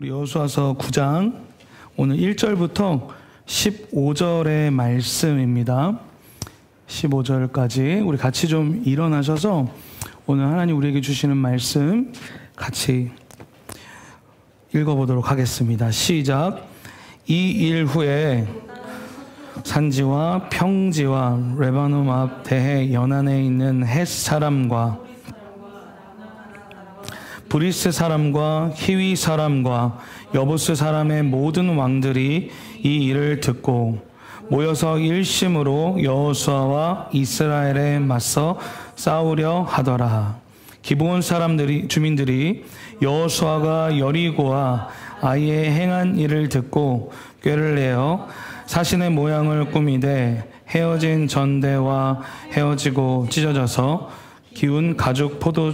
우리 여호수아서 9장 오늘 1절부터 15절의 말씀입니다. 15절까지 우리 같이 좀 일어나셔서 오늘 하나님 우리에게 주시는 말씀 같이 읽어보도록 하겠습니다. 시작. 이 일 후에 산지와 평지와 레바논 앞 대해 연안에 있는 헷 사람과 브리스 사람과 히위 사람과 여부스 사람의 모든 왕들이 이 일을 듣고 모여서 일심으로 여호수아와 이스라엘에 맞서 싸우려 하더라. 기브온 주민들이 여호수아가 여리고와 아이에 행한 일을 듣고 꾀를 내어 사신의 모양을 꾸미되 헤어진 전대와 헤어지고 찢어져서 기운 가죽 포도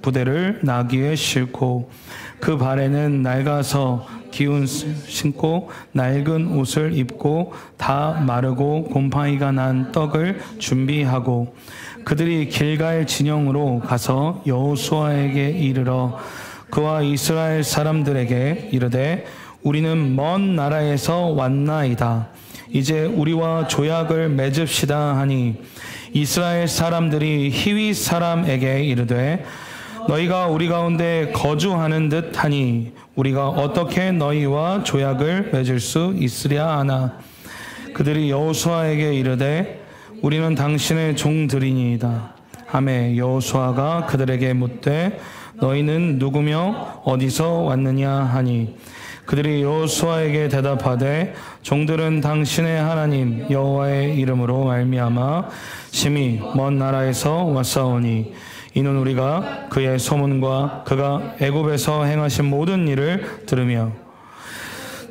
부대를 나귀에 싣고 그 발에는 낡아서 기운 신고 낡은 옷을 입고 다 마르고 곰팡이가 난 떡을 준비하고 그들이 길갈 진영으로 가서 여호수아에게 이르러 그와 이스라엘 사람들에게 이르되 우리는 먼 나라에서 왔나이다. 이제 우리와 조약을 맺읍시다 하니 이스라엘 사람들이 히위 사람에게 이르되 너희가 우리 가운데 거주하는 듯 하니 우리가 어떻게 너희와 조약을 맺을 수 있으랴 하나. 그들이 여호수아에게 이르되 우리는 당신의 종들이니이다 하매 여호수아가 그들에게 묻되 너희는 누구며 어디서 왔느냐 하니 그들이 여호수아에게 대답하되 종들은 당신의 하나님 여호와의 이름으로 말미암아 심히 먼 나라에서 왔사오니 이는 우리가 그의 소문과 그가 애굽에서 행하신 모든 일을 들으며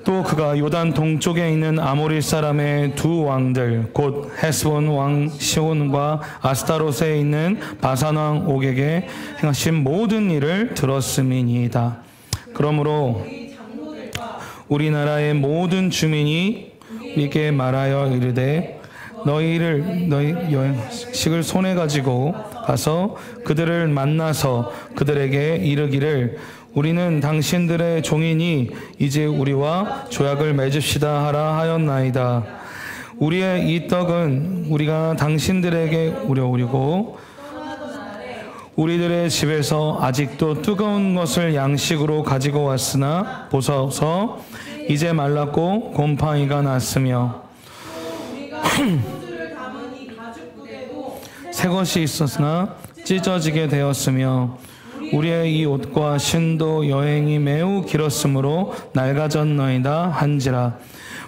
또 그가 요단 동쪽에 있는 아모리 사람의 두 왕들 곧 헤스본 왕 시온과 아스타롯에 있는 바산 왕 옥에게 행하신 모든 일을 들었음이니이다. 그러므로 우리나라의 모든 주민이 우리에게 말하여 이르되 너희 여행식을 손에 가지고 가서 그들을 만나서 그들에게 이르기를 우리는 당신들의 종이니 이제 우리와 조약을 맺읍시다 하라 하였나이다. 우리의 이 떡은 우리가 당신들에게 우려오리고 우리들의 집에서 아직도 뜨거운 것을 양식으로 가지고 왔으나 보소서 이제 말랐고 곰팡이가 났으며 새 것이 있었으나 찢어지게 되었으며 우리의 이 옷과 신도 여행이 매우 길었으므로 낡아졌나이다 한지라.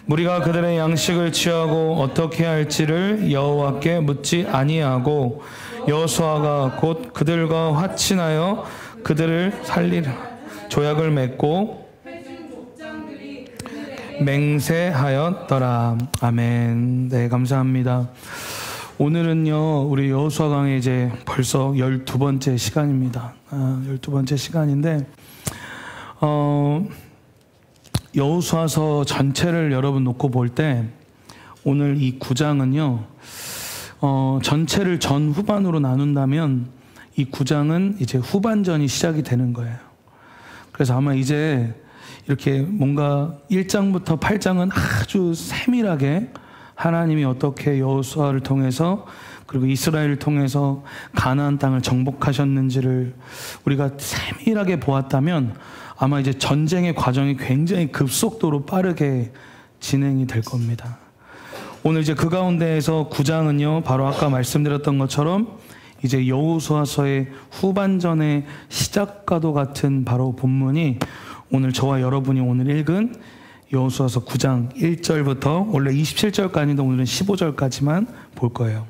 우리가 그들의 양식을 취하고 어떻게 할지를 여호와께 묻지 아니하고 여호수아가 곧 그들과 화친하여 그들을 살리라 조약을 맺고 맹세하였더라. 아멘. 네, 감사합니다. 오늘은요 우리 여호수아 강의 이제 벌써 12번째 시간입니다. 12번째 시간인데 여호수아서 전체를 여러분 놓고 볼 때 오늘 이 9장은요 전체를 전후반으로 나눈다면 이 9장은 이제 후반전이 시작이 되는 거예요. 그래서 아마 이제 이렇게 뭔가 1장부터 8장은 아주 세밀하게 하나님이 어떻게 여호수아를 통해서 그리고 이스라엘을 통해서 가나안 땅을 정복하셨는지를 우리가 세밀하게 보았다면 아마 이제 전쟁의 과정이 굉장히 급속도로 빠르게 진행이 될 겁니다. 오늘 이제 그 가운데에서 9장은요 바로 아까 말씀드렸던 것처럼 이제 여호수아서의 후반전의 시작과도 같은 바로 본문이 오늘 저와 여러분이 오늘 읽은 여호수아서 9장 1절부터 원래 27절까지인데 오늘은 15절까지만 볼 거예요.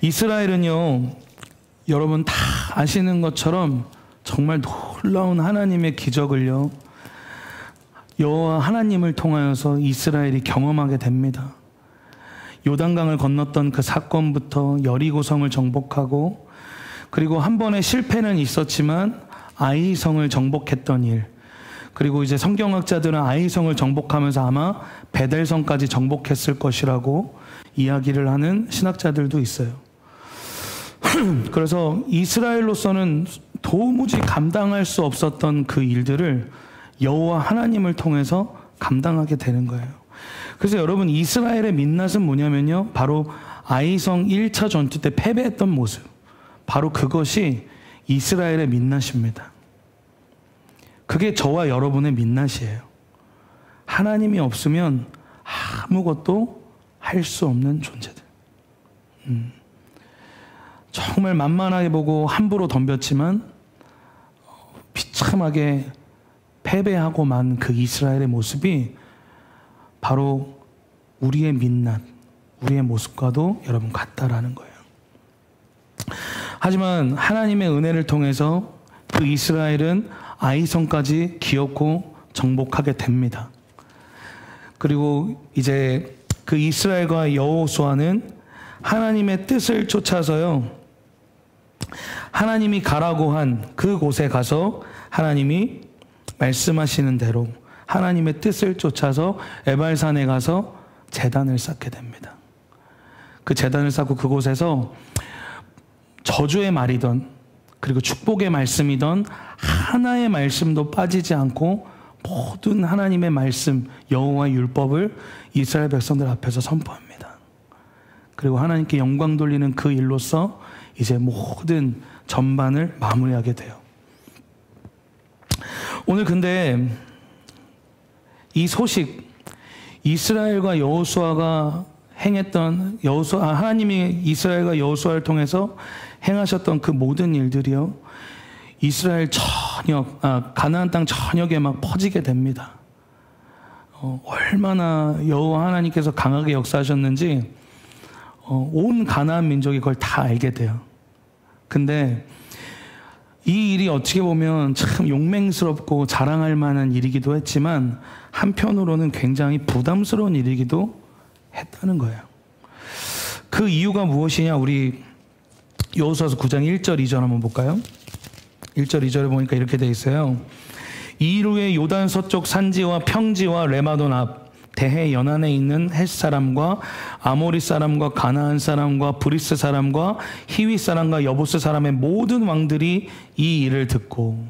이스라엘은요 여러분 다 아시는 것처럼 정말 놀라운 하나님의 기적을요 여호와 하나님을 통하여서 이스라엘이 경험하게 됩니다. 요단강을 건넜던 그 사건부터 여리고성을 정복하고 그리고 한 번의 실패는 있었지만 아이성을 정복했던 일, 그리고 이제 성경학자들은 아이성을 정복하면서 아마 베델성까지 정복했을 것이라고 이야기를 하는 신학자들도 있어요. 그래서 이스라엘로서는 도무지 감당할 수 없었던 그 일들을 여호와 하나님을 통해서 감당하게 되는 거예요. 그래서 여러분, 이스라엘의 민낯은 뭐냐면요, 바로 아이성 1차 전투 때 패배했던 모습, 바로 그것이 이스라엘의 민낯입니다. 그게 저와 여러분의 민낯이에요. 하나님이 없으면 아무것도 할 수 없는 존재들. 정말 만만하게 보고 함부로 덤볐지만 비참하게 패배하고 만 그 이스라엘의 모습이 바로 우리의 민낯, 우리의 모습과도 여러분 같다라는 거예요. 하지만 하나님의 은혜를 통해서 그 이스라엘은 아이성까지 기어코 정복하게 됩니다. 그리고 이제 그 이스라엘과 여호수아는 하나님의 뜻을 쫓아서요, 하나님이 가라고 한 그곳에 가서 하나님이 말씀하시는 대로 하나님의 뜻을 쫓아서 에발산에 가서 제단을 쌓게 됩니다. 그 제단을 쌓고 그곳에서 저주의 말이던 그리고 축복의 말씀이던 하나의 말씀도 빠지지 않고 모든 하나님의 말씀, 여호와의 율법을 이스라엘 백성들 앞에서 선포합니다. 그리고 하나님께 영광 돌리는 그 일로서 이제 모든 전반을 마무리하게 돼요. 오늘 근데 이 소식, 이스라엘과 여호수아가 행했던 하나님이 이스라엘과 여호수아를 통해서 행하셨던 그 모든 일들이요, 이스라엘 전역, 가나안 땅 전역에 막 퍼지게 됩니다. 얼마나 여호와 하나님께서 강하게 역사하셨는지 온 가나안 민족이 그걸 다 알게 돼요. 근데 이 일이 어떻게 보면 참 용맹스럽고 자랑할 만한 일이기도 했지만 한편으로는 굉장히 부담스러운 일이기도 했다는 거예요. 그 이유가 무엇이냐, 우리 여호수아서 9장 1절 2절 한번 볼까요? 1절 2절에 보니까 이렇게 돼 있어요. 이일 후에 요단 서쪽 산지와 평지와 레마돈 앞 대해 연안에 있는 헷 사람과 아모리 사람과 가나안 사람과 브리스 사람과 히위 사람과 여부스 사람의 모든 왕들이 이 일을 듣고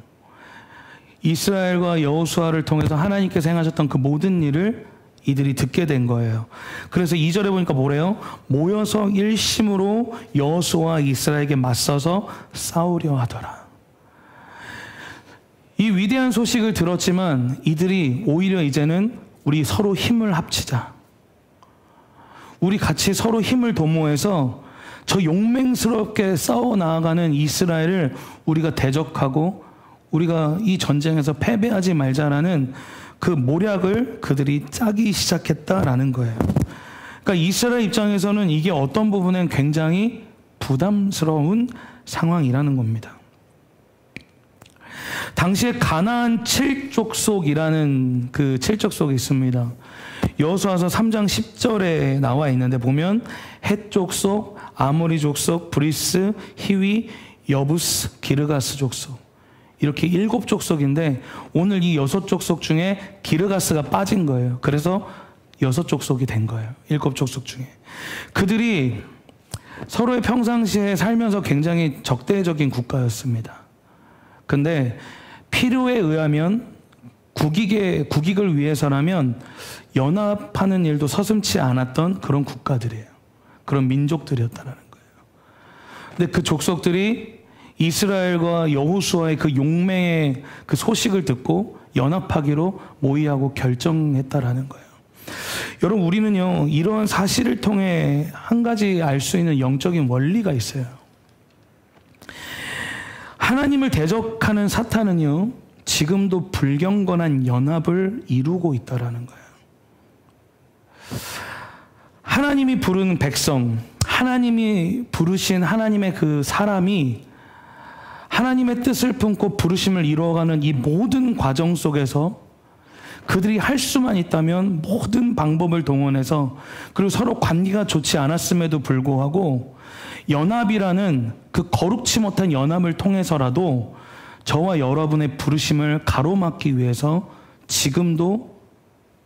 이스라엘과 여호수아를 통해서 하나님께서 행하셨던 그 모든 일을 이들이 듣게 된 거예요. 그래서 2절에 보니까 뭐래요? 모여서 일심으로 여호수아와 이스라엘에게 맞서서 싸우려 하더라. 이 위대한 소식을 들었지만 이들이 오히려 이제는 우리 서로 힘을 합치자, 우리 같이 서로 힘을 도모해서 저 용맹스럽게 싸워 나아가는 이스라엘을 우리가 대적하고 우리가 이 전쟁에서 패배하지 말자라는 그 모략을 그들이 짜기 시작했다라는 거예요. 그러니까 이스라엘 입장에서는 이게 어떤 부분엔 굉장히 부담스러운 상황이라는 겁니다. 당시에 가나안 7족속이라는 그 7족속이 있습니다. 여호수아서 3장 10절에 나와 있는데 보면 헷 족속, 아모리 족속, 브리스, 히위, 여부스, 기르가스 족속, 이렇게 7족속인데 오늘 이 6족속 중에 기르가스가 빠진 거예요. 그래서 6족속이 된 거예요. 7족속 중에. 그들이 서로의 평상시에 살면서 굉장히 적대적인 국가였습니다. 근데 필요에 의하면 국익을 위해서라면 연합하는 일도 서슴지 않았던 그런 국가들이에요. 그런 민족들이었다는 거예요. 근데 그 족속들이 이스라엘과 여호수아의 그 용맹의 그 소식을 듣고 연합하기로 모의하고 결정했다라는 거예요. 여러분, 우리는요, 이러한 사실을 통해 한 가지 알 수 있는 영적인 원리가 있어요. 하나님을 대적하는 사탄은요, 지금도 불경건한 연합을 이루고 있다라는 거예요. 하나님이 부른 백성, 하나님이 부르신 하나님의 그 사람이 하나님의 뜻을 품고 부르심을 이루어가는 이 모든 과정 속에서 그들이 할 수만 있다면 모든 방법을 동원해서, 그리고 서로 관계가 좋지 않았음에도 불구하고 연합이라는 그 거룩치 못한 연합을 통해서라도 저와 여러분의 부르심을 가로막기 위해서 지금도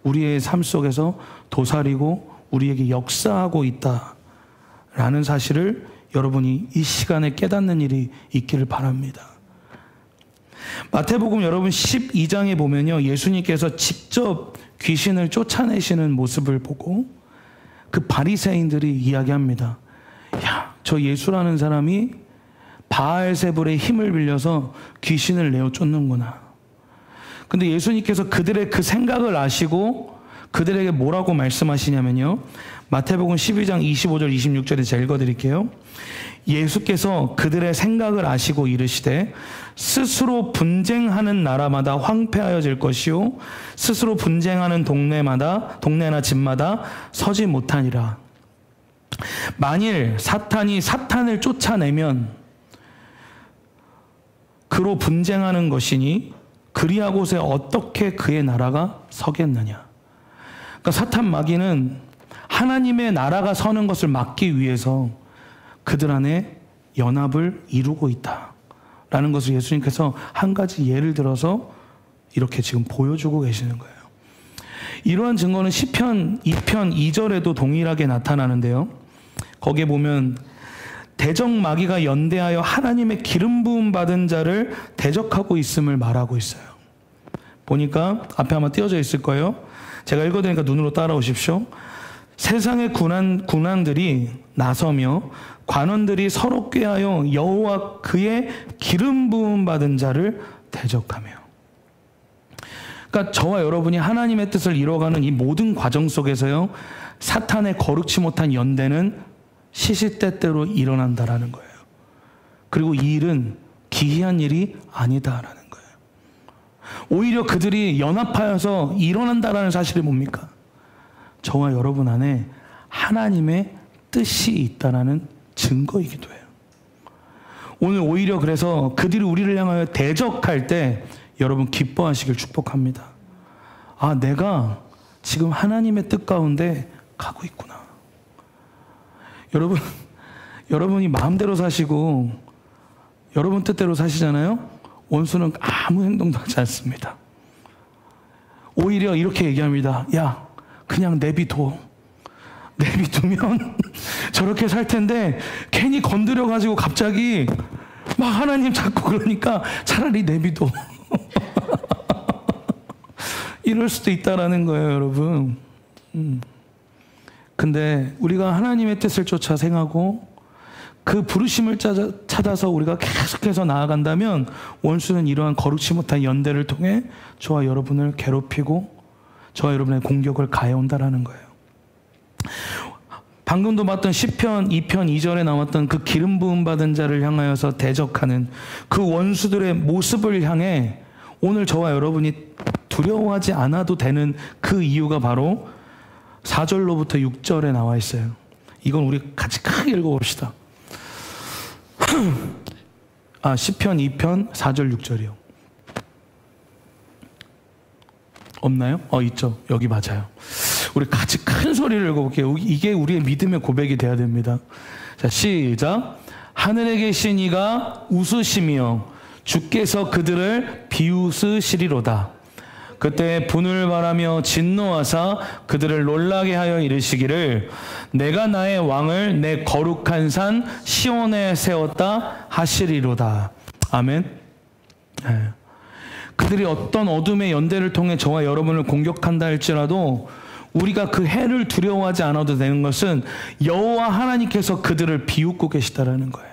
우리의 삶 속에서 도사리고 우리에게 역사하고 있다라는 사실을 여러분이 이 시간에 깨닫는 일이 있기를 바랍니다. 마태복음 여러분 12장에 보면요, 예수님께서 직접 귀신을 쫓아내시는 모습을 보고 그 바리새인들이 이야기합니다. 야, 저 예수라는 사람이 바알세불의 힘을 빌려서 귀신을 내어 쫓는구나. 근데 예수님께서 그들의 그 생각을 아시고 그들에게 뭐라고 말씀하시냐면요, 마태복음 12장 25절 26절에 제가 읽어드릴게요. 예수께서 그들의 생각을 아시고 이르시되 스스로 분쟁하는 나라마다 황폐하여질 것이요 스스로 분쟁하는 동네나 집마다 서지 못하니라. 만일 사탄이 사탄을 쫓아내면 그로 분쟁하는 것이니 그리하고서 어떻게 그의 나라가 서겠느냐. 그러니까 사탄 마귀는 하나님의 나라가 서는 것을 막기 위해서 그들 안에 연합을 이루고 있다라는 것을 예수님께서 한 가지 예를 들어서 이렇게 지금 보여주고 계시는 거예요. 이러한 증거는 시편 2편 2절에도 동일하게 나타나는데요. 거기에 보면 대적 마귀가 연대하여 하나님의 기름 부음 받은 자를 대적하고 있음을 말하고 있어요. 보니까 앞에 아마 띄어져 있을 거예요. 제가 읽어드리니까 눈으로 따라오십시오. 세상의 군왕들이 나서며 관원들이 서로 꾀하여 여호와 그의 기름 부음 받은 자를 대적하며. 그러니까 저와 여러분이 하나님의 뜻을 이뤄가는 이 모든 과정 속에서요, 사탄의 거룩치 못한 연대는 시시때때로 일어난다라는 거예요. 그리고 이 일은 기이한 일이 아니다라는 거예요. 오히려 그들이 연합하여서 일어난다라는 사실이 뭡니까? 저와 여러분 안에 하나님의 뜻이 있다라는 증거이기도 해요. 오늘 오히려 그래서 그들이 우리를 향하여 대적할 때 여러분 기뻐하시길 축복합니다. 아, 내가 지금 하나님의 뜻 가운데 가고 있구나. 여러분이 마음대로 사시고 여러분 뜻대로 사시잖아요. 원수는 아무 행동도 하지 않습니다. 오히려 이렇게 얘기합니다. 야, 그냥 내비두면 저렇게 살 텐데 괜히 건드려가지고 갑자기 막 하나님 찾고 그러니까 차라리 내비둬. 이럴 수도 있다라는 거예요, 여러분. 근데 우리가 하나님의 뜻을 쫓아 행하고 그 부르심을 찾아서 우리가 계속해서 나아간다면 원수는 이러한 거룩치 못한 연대를 통해 저와 여러분을 괴롭히고 저와 여러분의 공격을 가해온다라는 거예요. 방금도 봤던 시편 2편 2절에 나왔던 그 기름 부음 받은 자를 향하여서 대적하는 그 원수들의 모습을 향해 오늘 저와 여러분이 두려워하지 않아도 되는 그 이유가 바로 4절로부터 6절에 나와 있어요. 이건 우리 같이 크게 읽어봅시다. 시편 2편 4절 6절이요. 없나요? 있죠. 여기 맞아요. 우리 같이 큰 소리를 읽어볼게요. 이게 우리의 믿음의 고백이 돼야 됩니다. 자, 시작. 하늘에 계신 이가 웃으시며 주께서 그들을 비웃으시리로다. 그때 분을 바라며 진노하사 그들을 놀라게 하여 이르시기를 내가 나의 왕을 내 거룩한 산 시온에 세웠다 하시리로다. 아멘. 네. 그들이 어떤 어둠의 연대를 통해 저와 여러분을 공격한다 할지라도 우리가 그 해를 두려워하지 않아도 되는 것은 여호와 하나님께서 그들을 비웃고 계시다라는 거예요.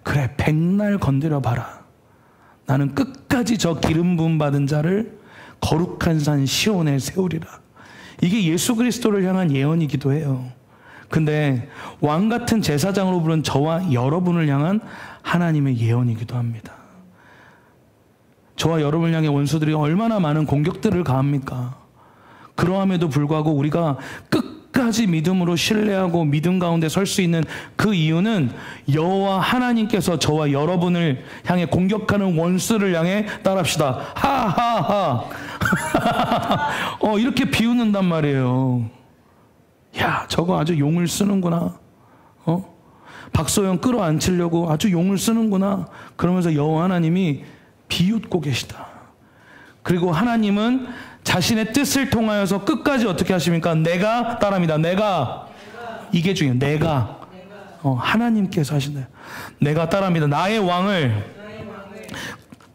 그래, 백날 건드려 봐라. 나는 끝까지 저 기름 부음 받은 자를 거룩한 산 시온에 세우리라. 이게 예수 그리스도를 향한 예언이기도 해요. 근데 왕 같은 제사장으로 부른 저와 여러분을 향한 하나님의 예언이기도 합니다. 저와 여러분을 향해 원수들이 얼마나 많은 공격들을 가합니까? 그러함에도 불구하고 우리가 끝까지 믿음으로 신뢰하고 믿음 가운데 설 수 있는 그 이유는 여호와 하나님께서 저와 여러분을 향해 공격하는 원수를 향해 따라합시다. 하하하. 이렇게 비웃는단 말이에요. 야, 저거 아주 용을 쓰는구나. 박소영 끌어안치려고 아주 용을 쓰는구나. 그러면서 여호와 하나님이 비웃고 계시다. 그리고 하나님은 자신의 뜻을 통하여서 끝까지 어떻게 하십니까? 내가 따라합니다. 내가. 이게 중요해요. 내가. 하나님께서 하신다. 내가 따라합니다. 나의 왕을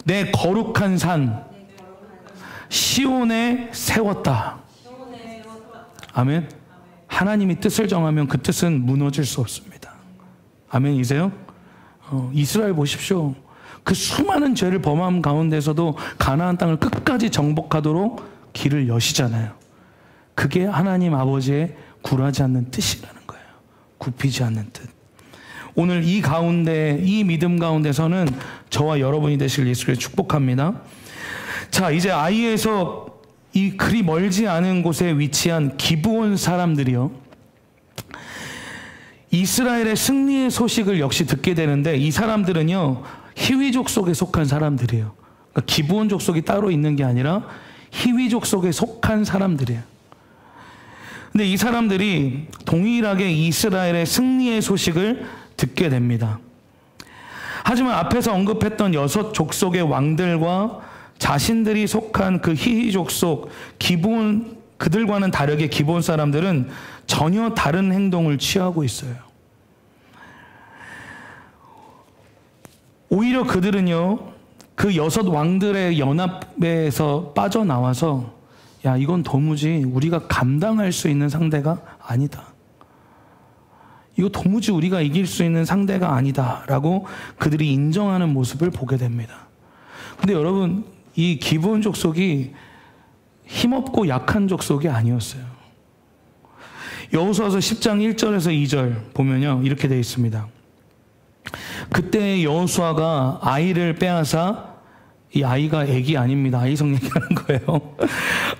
내 거룩한 산 시온에 세웠다. 아멘. 하나님이 뜻을 정하면 그 뜻은 무너질 수 없습니다. 아멘이세요? 이스라엘 보십시오. 그 수많은 죄를 범함 가운데서도 가나안 땅을 끝까지 정복하도록 길을 여시잖아요. 그게 하나님 아버지의 굴하지 않는 뜻이라는 거예요. 굽히지 않는 뜻. 오늘 이 가운데, 이 믿음 가운데서는 저와 여러분이 되실 예수를 축복합니다. 자, 이제 아이에서 이 그리 멀지 않은 곳에 위치한 기브온 사람들이요, 이스라엘의 승리의 소식을 역시 듣게 되는데, 이 사람들은요 히위족 속에 속한 사람들이에요. 그러니까 기브온 족속이 따로 있는 게 아니라 히위족 속에 속한 사람들이에요. 근데 이 사람들이 동일하게 이스라엘의 승리의 소식을 듣게 됩니다. 하지만 앞에서 언급했던 6 족속의 왕들과 자신들이 속한 그 히위족 속 기브온, 그들과는 다르게 기브온 사람들은 전혀 다른 행동을 취하고 있어요. 오히려 그들은요, 그 6 왕들의 연합에서 빠져나와서, 야, 이건 도무지 우리가 감당할 수 있는 상대가 아니다. 이거 도무지 우리가 이길 수 있는 상대가 아니다. 라고 그들이 인정하는 모습을 보게 됩니다. 근데 여러분, 이 기브온 족속이 힘없고 약한 족속이 아니었어요. 여호수아서 10장 1절에서 2절 보면요, 이렇게 되어 있습니다. 그때 여호수아가 아이를 빼앗아, 이 아이가 애기 아닙니다. 아이성 얘기하는 거예요.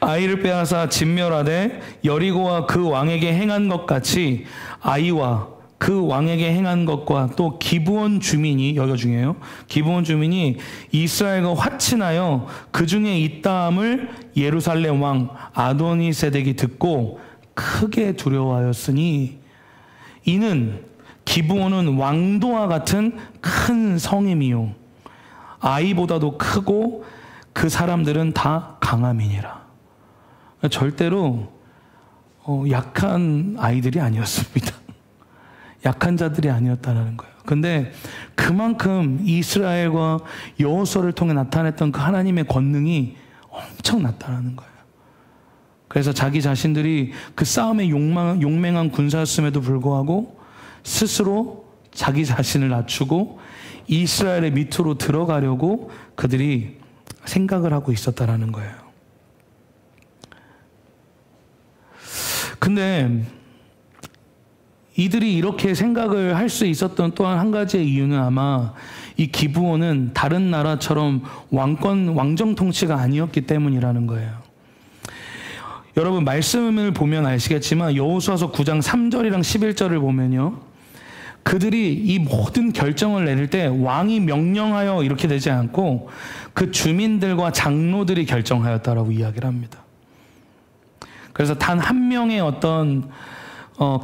아이를 빼앗아 진멸하되 여리고와 그 왕에게 행한 것 같이 아이와 그 왕에게 행한 것과 또 기브온 주민이, 여기가 중요해요. 기브온 주민이 이스라엘과 화친하여 그 중에 있다함을 예루살렘 왕 아도니세덱이 듣고 크게 두려워하였으니, 이는 기브온은 왕도와 같은 큰 성임이요 아이보다도 크고 그 사람들은 다 강함이니라. 절대로 약한 아이들이 아니었습니다. 약한 자들이 아니었다는 거예요. 근데 그만큼 이스라엘과 여호수아를 통해 나타냈던 그 하나님의 권능이 엄청났다는 거예요. 그래서 자기 자신들이 그 싸움에 용맹한 군사였음에도 불구하고 스스로 자기 자신을 낮추고 이스라엘의 밑으로 들어가려고 그들이 생각을 하고 있었다라는 거예요. 근데 이들이 이렇게 생각을 할 수 있었던 또한 한 가지의 이유는 아마 이 기브온은 다른 나라처럼 왕정 통치가 아니었기 때문이라는 거예요. 여러분, 말씀을 보면 아시겠지만 여호수아서 9장 3절이랑 11절을 보면요, 그들이 이 모든 결정을 내릴 때 왕이 명령하여 이렇게 되지 않고 그 주민들과 장로들이 결정하였다라고 이야기를 합니다. 그래서 단 한 명의 어떤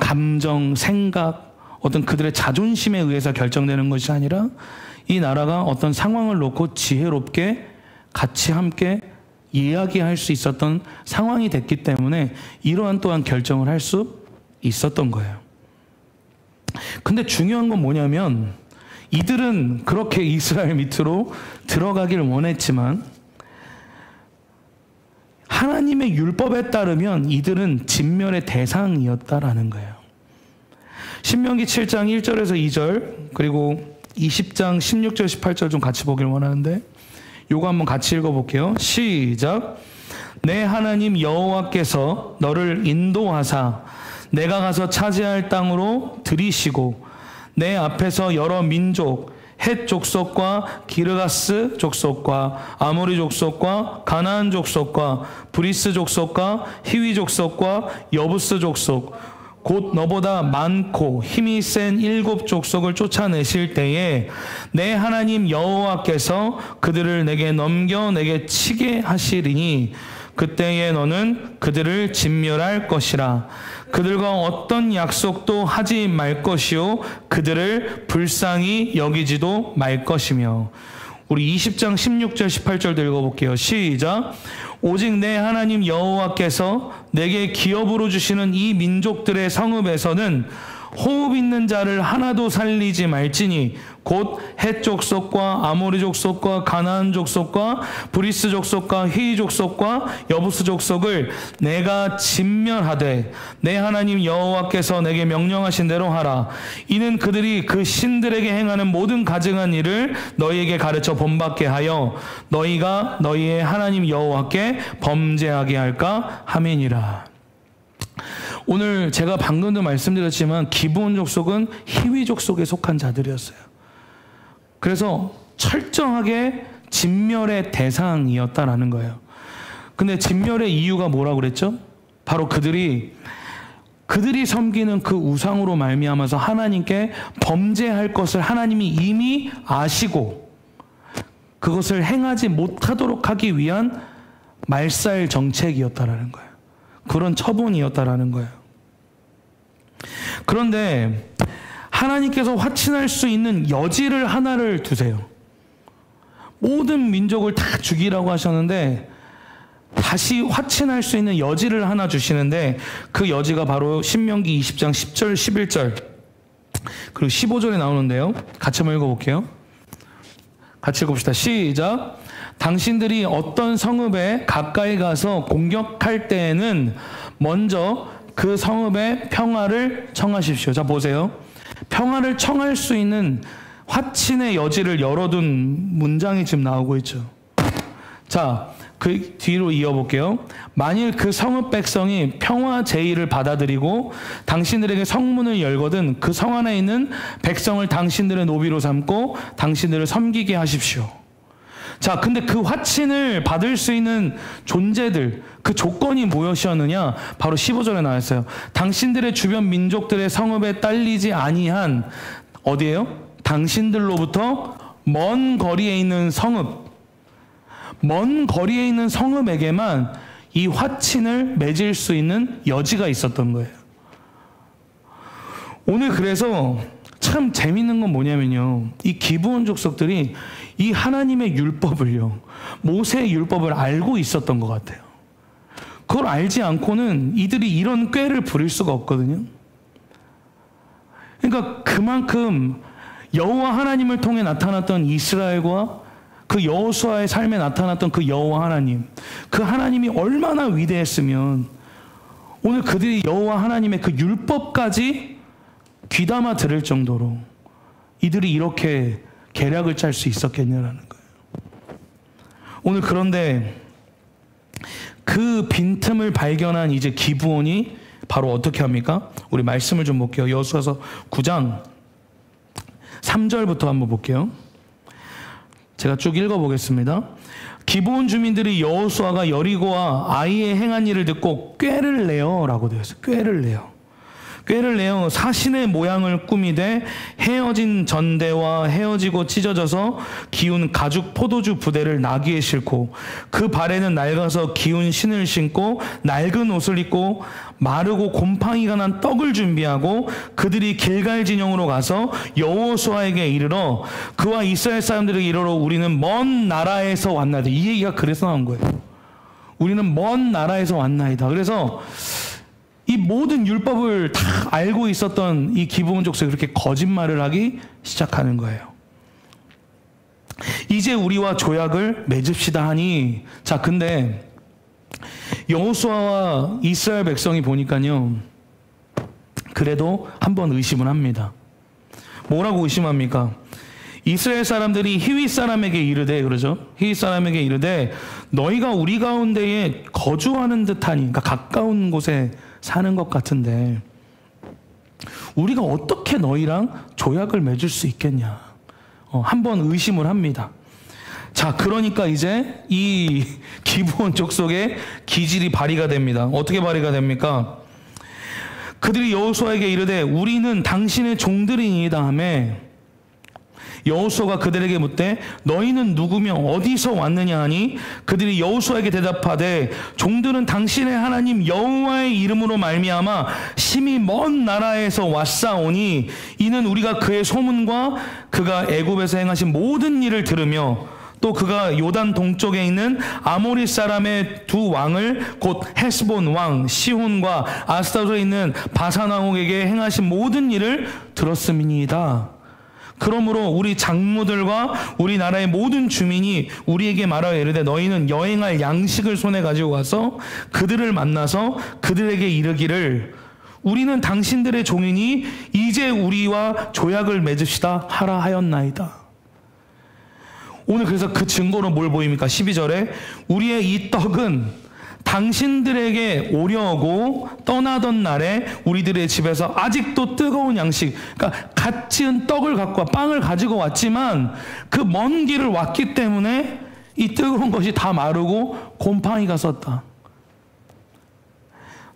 감정, 생각, 어떤 그들의 자존심에 의해서 결정되는 것이 아니라 이 나라가 어떤 상황을 놓고 지혜롭게 같이 함께 이야기할 수 있었던 상황이 됐기 때문에 이러한 또한 결정을 할 수 있었던 거예요. 근데 중요한 건 뭐냐면, 이들은 그렇게 이스라엘 밑으로 들어가길 원했지만 하나님의 율법에 따르면 이들은 진멸의 대상이었다라는 거예요. 신명기 7장 1절에서 2절 그리고 20장 16절 18절 좀 같이 보길 원하는데, 요거 한번 같이 읽어볼게요. 시작. 내 하나님 여호와께서 너를 인도하사 내가 가서 차지할 땅으로 들이시고 내 앞에서 여러 민족, 헷 족속과 기르가스 족속과 아모리 족속과 가나안 족속과 브리스 족속과 히위 족속과 여부스 족속, 곧 너보다 많고 힘이 센 7 족속을 쫓아내실 때에 내 하나님 여호와께서 그들을 내게 넘겨 내게 치게 하시리니 그때에 너는 그들을 진멸할 것이라. 그들과 어떤 약속도 하지 말 것이요 그들을 불쌍히 여기지도 말 것이며. 우리 20장 16절 18절도 읽어볼게요. 시작. 오직 내 하나님 여호와께서 내게 기업으로 주시는 이 민족들의 성읍에서는 호흡 있는 자를 하나도 살리지 말지니 곧 헷 족속과 아모리 족속과 가나안 족속과 브리스 족속과 히위 족속과 여부스 족속을 내가 진멸하되 내 하나님 여호와께서 내게 명령하신 대로 하라. 이는 그들이 그 신들에게 행하는 모든 가증한 일을 너희에게 가르쳐 본받게 하여 너희가 너희의 하나님 여호와께 범죄하게 할까 함이니라. 오늘 제가 방금도 말씀드렸지만 기브온 족속은 히위 족속에 속한 자들이었어요. 그래서 철저하게 진멸의 대상이었다라는 거예요. 근데 진멸의 이유가 뭐라고 그랬죠? 바로 그들이 섬기는 그 우상으로 말미암아서 하나님께 범죄할 것을 하나님이 이미 아시고 그것을 행하지 못하도록 하기 위한 말살 정책이었다라는 거예요. 그런 처분이었다라는 거예요. 그런데 하나님께서 화친할 수 있는 여지를 하나를 두세요. 모든 민족을 다 죽이라고 하셨는데 다시 화친할 수 있는 여지를 하나 주시는데 그 여지가 바로 신명기 20장 10절 11절 그리고 15절에 나오는데요. 같이 한번 읽어볼게요. 같이 읽어봅시다. 시작. 당신들이 어떤 성읍에 가까이 가서 공격할 때에는 먼저 그 성읍의 평화를 청하십시오. 자, 보세요. 평화를 청할 수 있는 화친의 여지를 열어둔 문장이 지금 나오고 있죠. 자, 그 뒤로 이어볼게요. 만일 그 성읍 백성이 평화 제의를 받아들이고 당신들에게 성문을 열거든 그 성 안에 있는 백성을 당신들의 노비로 삼고 당신들을 섬기게 하십시오. 자, 근데 그 화친을 받을 수 있는 존재들, 그 조건이 무엇이었느냐? 바로 15절에 나왔어요. 당신들의 주변 민족들의 성읍에 딸리지 아니한, 어디예요? 당신들로부터 먼 거리에 있는 성읍, 먼 거리에 있는 성읍에게만 이 화친을 맺을 수 있는 여지가 있었던 거예요. 오늘 그래서 참 재밌는 건 뭐냐면요. 이 기브온 족속들이 이 하나님의 율법을요, 모세의 율법을 알고 있었던 것 같아요. 그걸 알지 않고는 이들이 이런 꾀를 부릴 수가 없거든요. 그러니까 그만큼 여호와 하나님을 통해 나타났던 이스라엘과 그 여호수아의 삶에 나타났던 그 여호와 하나님, 그 하나님이 얼마나 위대했으면 오늘 그들이 여호와 하나님의 그 율법까지 귀담아 들을 정도로 이들이 이렇게 계략을 짤 수 있었겠냐라는 거예요. 오늘 그런데 그 빈틈을 발견한 이제 기브온이 바로 어떻게 합니까? 우리 말씀을 좀 볼게요. 여호수아서 9장 3절부터 한번 볼게요. 제가 쭉 읽어보겠습니다. 기브온 주민들이 여호수아가 여리고와 아이의 행한 일을 듣고 꾀를 내어 라고 되어 있어요. 꾀를 내어. 꾀를 내어 사신의 모양을 꾸미되 헤어진 전대와 헤어지고 찢어져서 기운 가죽 포도주 부대를 나귀에 싣고 그 발에는 낡아서 기운 신을 신고 낡은 옷을 입고 마르고 곰팡이가 난 떡을 준비하고 그들이 길갈 진영으로 가서 여호수아에게 이르러 그와 이스라엘 사람들에게 이르러 우리는 먼 나라에서 왔나이다. 이 얘기가 그래서 나온 거예요. 우리는 먼 나라에서 왔나이다. 그래서 이 모든 율법을 다 알고 있었던 이 기브온 족속이 그렇게 거짓말을 하기 시작하는 거예요. 이제 우리와 조약을 맺읍시다 하니, 자, 근데 여호수아와 이스라엘 백성이 보니까요, 그래도 한번 의심을 합니다. 뭐라고 의심합니까? 이스라엘 사람들이 히위 사람에게 이르되, 그러죠? 히위 사람에게 이르되 너희가 우리 가운데에 거주하는 듯하니, 그러니까 가까운 곳에 사는 것 같은데 우리가 어떻게 너희랑 조약을 맺을 수 있겠냐? 한번 의심을 합니다. 자, 그러니까 이제 이 기브온 족속의 기질이 발휘가 됩니다. 어떻게 발휘가 됩니까? 그들이 여호수아에게 이르되 우리는 당신의 종들이니이다 하며 여호수아가 그들에게 묻되 너희는 누구며 어디서 왔느냐 하니 그들이 여호수아에게 대답하되 종들은 당신의 하나님 여호와의 이름으로 말미암아 심히 먼 나라에서 왔사오니 이는 우리가 그의 소문과 그가 애굽에서 행하신 모든 일을 들으며 또 그가 요단 동쪽에 있는 아모리 사람의 두 왕을 곧 헤스본 왕 시혼과 아스타롯에 있는 바산 왕에게 행하신 모든 일을 들었음이니이다. 그러므로 우리 장모들과 우리나라의 모든 주민이 우리에게 말하여 이르되 너희는 여행할 양식을 손에 가지고 가서 그들을 만나서 그들에게 이르기를 우리는 당신들의 종이니 이제 우리와 조약을 맺읍시다 하라 하였나이다. 오늘 그래서 그 증거로 뭘 보입니까? 12절에 우리의 이 떡은 당신들에게 오려고 떠나던 날에 우리들의 집에서 아직도 뜨거운 양식, 그러니까 갓 지은 떡을 갖고 와, 빵을 가지고 왔지만 그 먼 길을 왔기 때문에 이 뜨거운 것이 다 마르고 곰팡이가 썼다.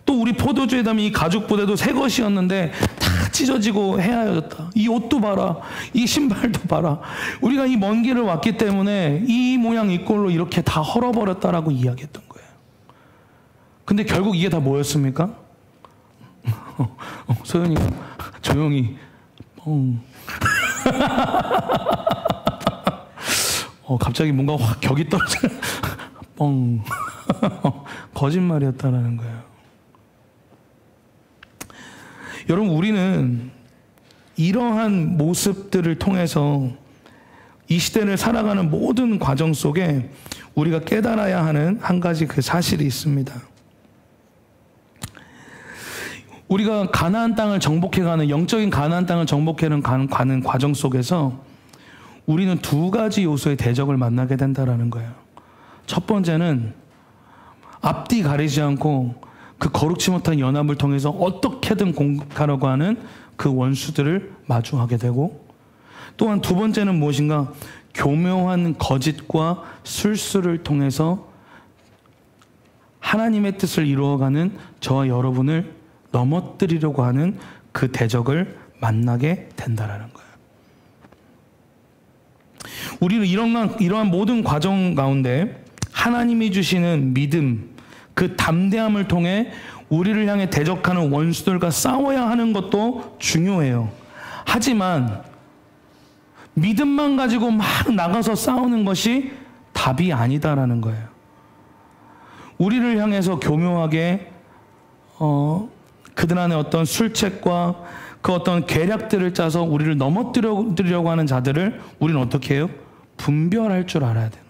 또 우리 포도주에 담은 이 가죽 부대도 새 것이었는데 다 찢어지고 헤아졌다. 이 옷도 봐라. 이 신발도 봐라. 우리가 이 먼 길을 왔기 때문에 이 모양 이 꼴로 이렇게 다 헐어버렸다라고 이야기했던 거예요. 근데 결국 이게 다 뭐였습니까? 소연이가 조용히 갑자기 뭔가 확 격이 떨어져. 거짓말이었다라는 거예요. 여러분, 우리는 이러한 모습들을 통해서 이 시대를 살아가는 모든 과정 속에 우리가 깨달아야 하는 한 가지 그 사실이 있습니다. 우리가 가나안 땅을 정복해가는, 영적인 가나안 땅을 정복해가는 과정 속에서 우리는 두 가지 요소의 대적을 만나게 된다는 거예요. 첫 번째는 앞뒤 가리지 않고 그 거룩지 못한 연합을 통해서 어떻게든 공격하려고 하는 그 원수들을 마주하게 되고, 또한 두 번째는 무엇인가? 교묘한 거짓과 술수를 통해서 하나님의 뜻을 이루어가는 저와 여러분을 넘어뜨리려고 하는 그 대적을 만나게 된다는 거예요. 우리는 이러한 모든 과정 가운데 하나님이 주시는 믿음, 그 담대함을 통해 우리를 향해 대적하는 원수들과 싸워야 하는 것도 중요해요. 하지만 믿음만 가지고 막 나가서 싸우는 것이 답이 아니다라는 거예요. 우리를 향해서 교묘하게 그들 안에 어떤 술책과 그 어떤 계략들을 짜서 우리를 넘어뜨리려고 하는 자들을 우리는 어떻게 해요? 분별할 줄 알아야 돼요.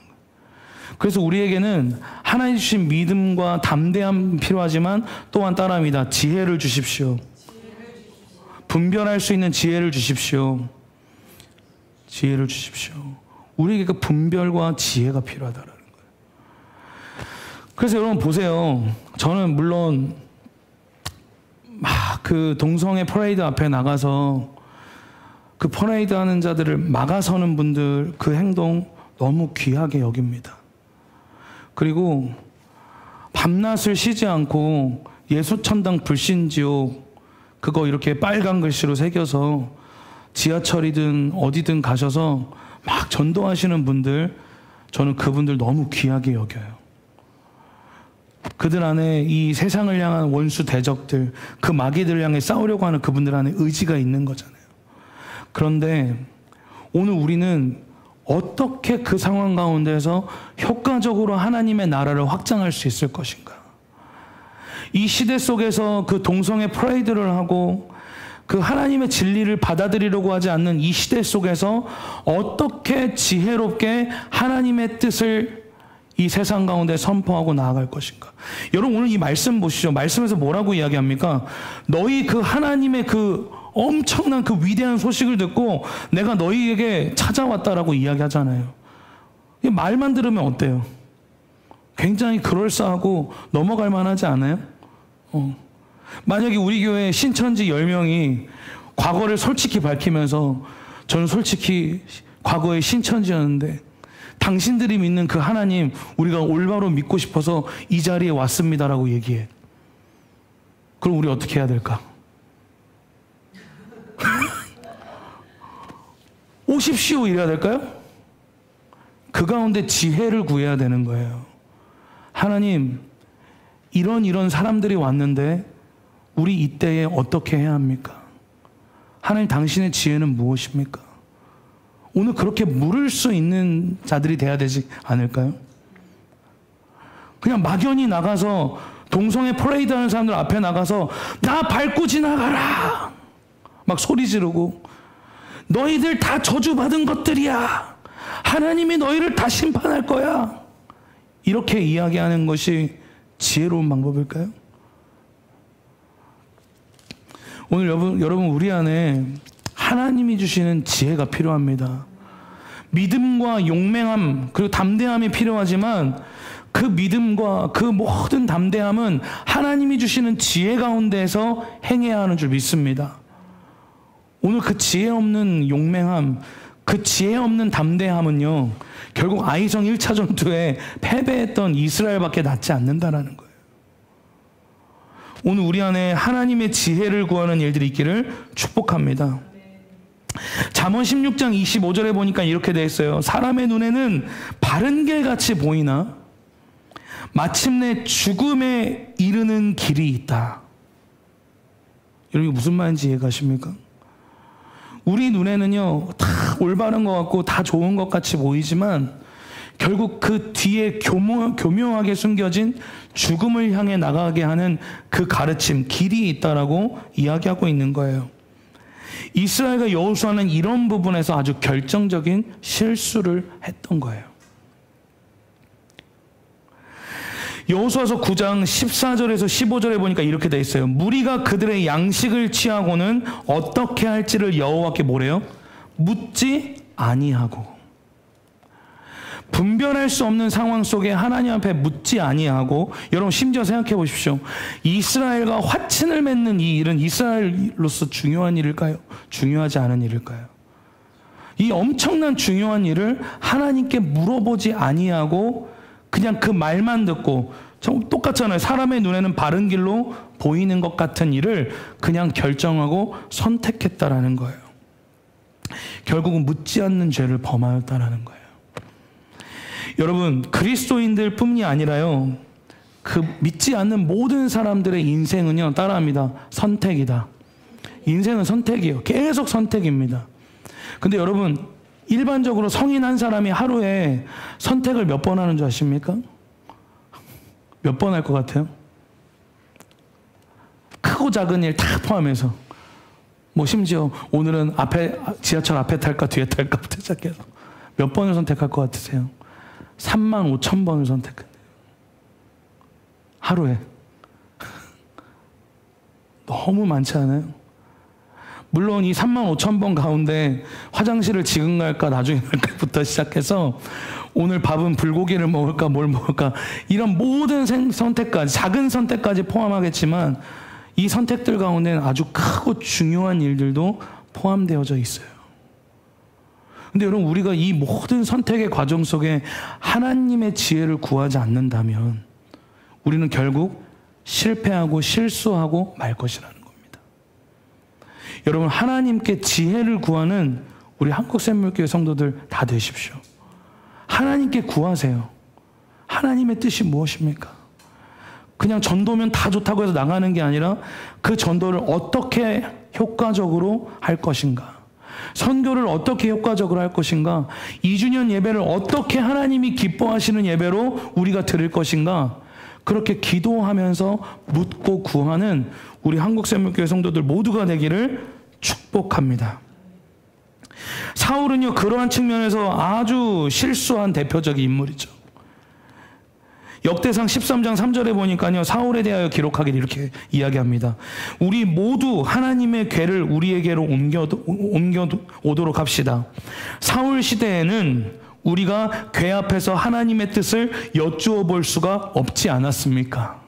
그래서 우리에게는 하나님 주신 믿음과 담대함 필요하지만 또한 따라합니다. 지혜를 주십시오. 분별할 수 있는 지혜를 주십시오. 지혜를 주십시오. 우리에게 그 분별과 지혜가 필요하다는 거예요. 그래서 여러분 보세요. 저는 물론 막 그 동성애 퍼레이드 앞에 나가서 그 퍼레이드 하는 자들을 막아서는 분들 그 행동 너무 귀하게 여깁니다. 그리고 밤낮을 쉬지 않고 예수천당 불신지옥 그거 이렇게 빨간 글씨로 새겨서 지하철이든 어디든 가셔서 막 전도하시는 분들, 저는 그분들 너무 귀하게 여겨요. 그들 안에 이 세상을 향한 원수 대적들, 그 마귀들을 향해 싸우려고 하는 그분들 안에 의지가 있는 거잖아요. 그런데 오늘 우리는 어떻게 그 상황 가운데서 효과적으로 하나님의 나라를 확장할 수 있을 것인가? 이 시대 속에서 그 동성애 프레이드를 하고 그 하나님의 진리를 받아들이려고 하지 않는 이 시대 속에서 어떻게 지혜롭게 하나님의 뜻을 이 세상 가운데 선포하고 나아갈 것인가? 여러분 오늘 이 말씀 보시죠. 말씀에서 뭐라고 이야기합니까? 너희 그 하나님의 그 엄청난 그 위대한 소식을 듣고 내가 너희에게 찾아왔다라고 이야기하잖아요. 말만 들으면 어때요? 굉장히 그럴싸하고 넘어갈 만하지 않아요? 만약에 우리 교회 신천지 10명이 과거를 솔직히 밝히면서 저는 솔직히 과거에 신천지였는데 당신들이 믿는 그 하나님 우리가 올바로 믿고 싶어서 이 자리에 왔습니다라고 얘기해. 그럼 우리 어떻게 해야 될까? 오십시오 이래야 될까요? 그 가운데 지혜를 구해야 되는 거예요. 하나님, 이런 사람들이 왔는데 우리 이때에 어떻게 해야 합니까? 하나님 당신의 지혜는 무엇입니까? 오늘 그렇게 물을 수 있는 자들이 돼야 되지 않을까요? 그냥 막연히 나가서 동성애 퍼레이드 하는 사람들 앞에 나가서 나 밟고 지나가라 막 소리 지르고 너희들 다 저주받은 것들이야. 하나님이 너희를 다 심판할 거야. 이렇게 이야기하는 것이 지혜로운 방법일까요? 오늘 여러분 우리 안에 하나님이 주시는 지혜가 필요합니다. 믿음과 용맹함 그리고 담대함이 필요하지만 그 믿음과 그 모든 담대함은 하나님이 주시는 지혜 가운데서 행해야 하는 줄 믿습니다. 오늘 그 지혜 없는 용맹함, 그 지혜 없는 담대함은요, 결국 아이성 1차 전투에 패배했던 이스라엘밖에 낫지 않는다라는 거예요. 오늘 우리 안에 하나님의 지혜를 구하는 일들이 있기를 축복합니다. 잠언 16장 25절에 보니까 이렇게 되어 있어요. 사람의 눈에는 바른 길같이 보이나 마침내 죽음에 이르는 길이 있다. 여러분 무슨 말인지 이해가십니까? 우리 눈에는요 다 올바른 것 같고 다 좋은 것 같이 보이지만 결국 그 뒤에 교묘하게 숨겨진 죽음을 향해 나가게 하는 그 가르침, 길이 있다라고 이야기하고 있는 거예요. 이스라엘과 여호수아는 이런 부분에서 아주 결정적인 실수를 했던 거예요. 여호수아서 9장 14절에서 15절에 보니까 이렇게 돼 있어요. 무리가 그들의 양식을 취하고는 어떻게 할지를 여호와께 뭐래요? 묻지 아니하고. 분별할 수 없는 상황 속에 하나님 앞에 묻지 아니하고, 여러분 심지어 생각해 보십시오. 이스라엘과 화친을 맺는 이 일은 이스라엘로서 중요한 일일까요? 중요하지 않은 일일까요? 이 엄청난 중요한 일을 하나님께 물어보지 아니하고 그냥 그 말만 듣고, 똑같잖아요. 사람의 눈에는 바른 길로 보이는 것 같은 일을 그냥 결정하고 선택했다라는 거예요. 결국은 묻지 않는 죄를 범하였다라는 거예요. 여러분, 그리스도인들 뿐이 아니라요, 그 믿지 않는 모든 사람들의 인생은요, 따라합니다. 선택이다. 인생은 선택이에요. 계속 선택입니다. 근데 여러분, 일반적으로 성인 한 사람이 하루에 선택을 몇 번 하는 줄 아십니까? 몇 번 할 것 같아요? 크고 작은 일 다 포함해서. 뭐 심지어 오늘은 지하철 앞에 탈까 뒤에 탈까부터 시작해서 몇 번을 선택할 것 같으세요? 35,000번을 선택해요. 하루에. 너무 많지 않아요? 물론 이 35,000번 가운데 화장실을 지금 갈까 나중에 갈까부터 시작해서 오늘 밥은 불고기를 먹을까 뭘 먹을까 이런 모든 선택까지, 작은 선택까지 포함하겠지만 이 선택들 가운데는 아주 크고 중요한 일들도 포함되어져 있어요. 근데 여러분, 우리가 이 모든 선택의 과정 속에 하나님의 지혜를 구하지 않는다면 우리는 결국 실패하고 실수하고 말 것이라는 겁니다. 여러분, 하나님께 지혜를 구하는 우리 한국샘물교회 성도들 다 되십시오. 하나님께 구하세요. 하나님의 뜻이 무엇입니까? 그냥 전도면 다 좋다고 해서 나가는 게 아니라 그 전도를 어떻게 효과적으로 할 것인가, 선교를 어떻게 효과적으로 할 것인가, 2주년 예배를 어떻게 하나님이 기뻐하시는 예배로 우리가 드릴 것인가, 그렇게 기도하면서 묻고 구하는 우리 한국샘물교회 성도들 모두가 되기를 축복합니다. 사울은요, 그러한 측면에서 아주 실수한 대표적인 인물이죠. 역대상 13장 3절에 보니까요, 사울에 대하여 기록하기를 이렇게 이야기합니다. 우리 모두 하나님의 궤를 우리에게로 옮겨오도록 합시다. 사울 시대에는 우리가 궤 앞에서 하나님의 뜻을 여쭈어 볼 수가 없지 않았습니까?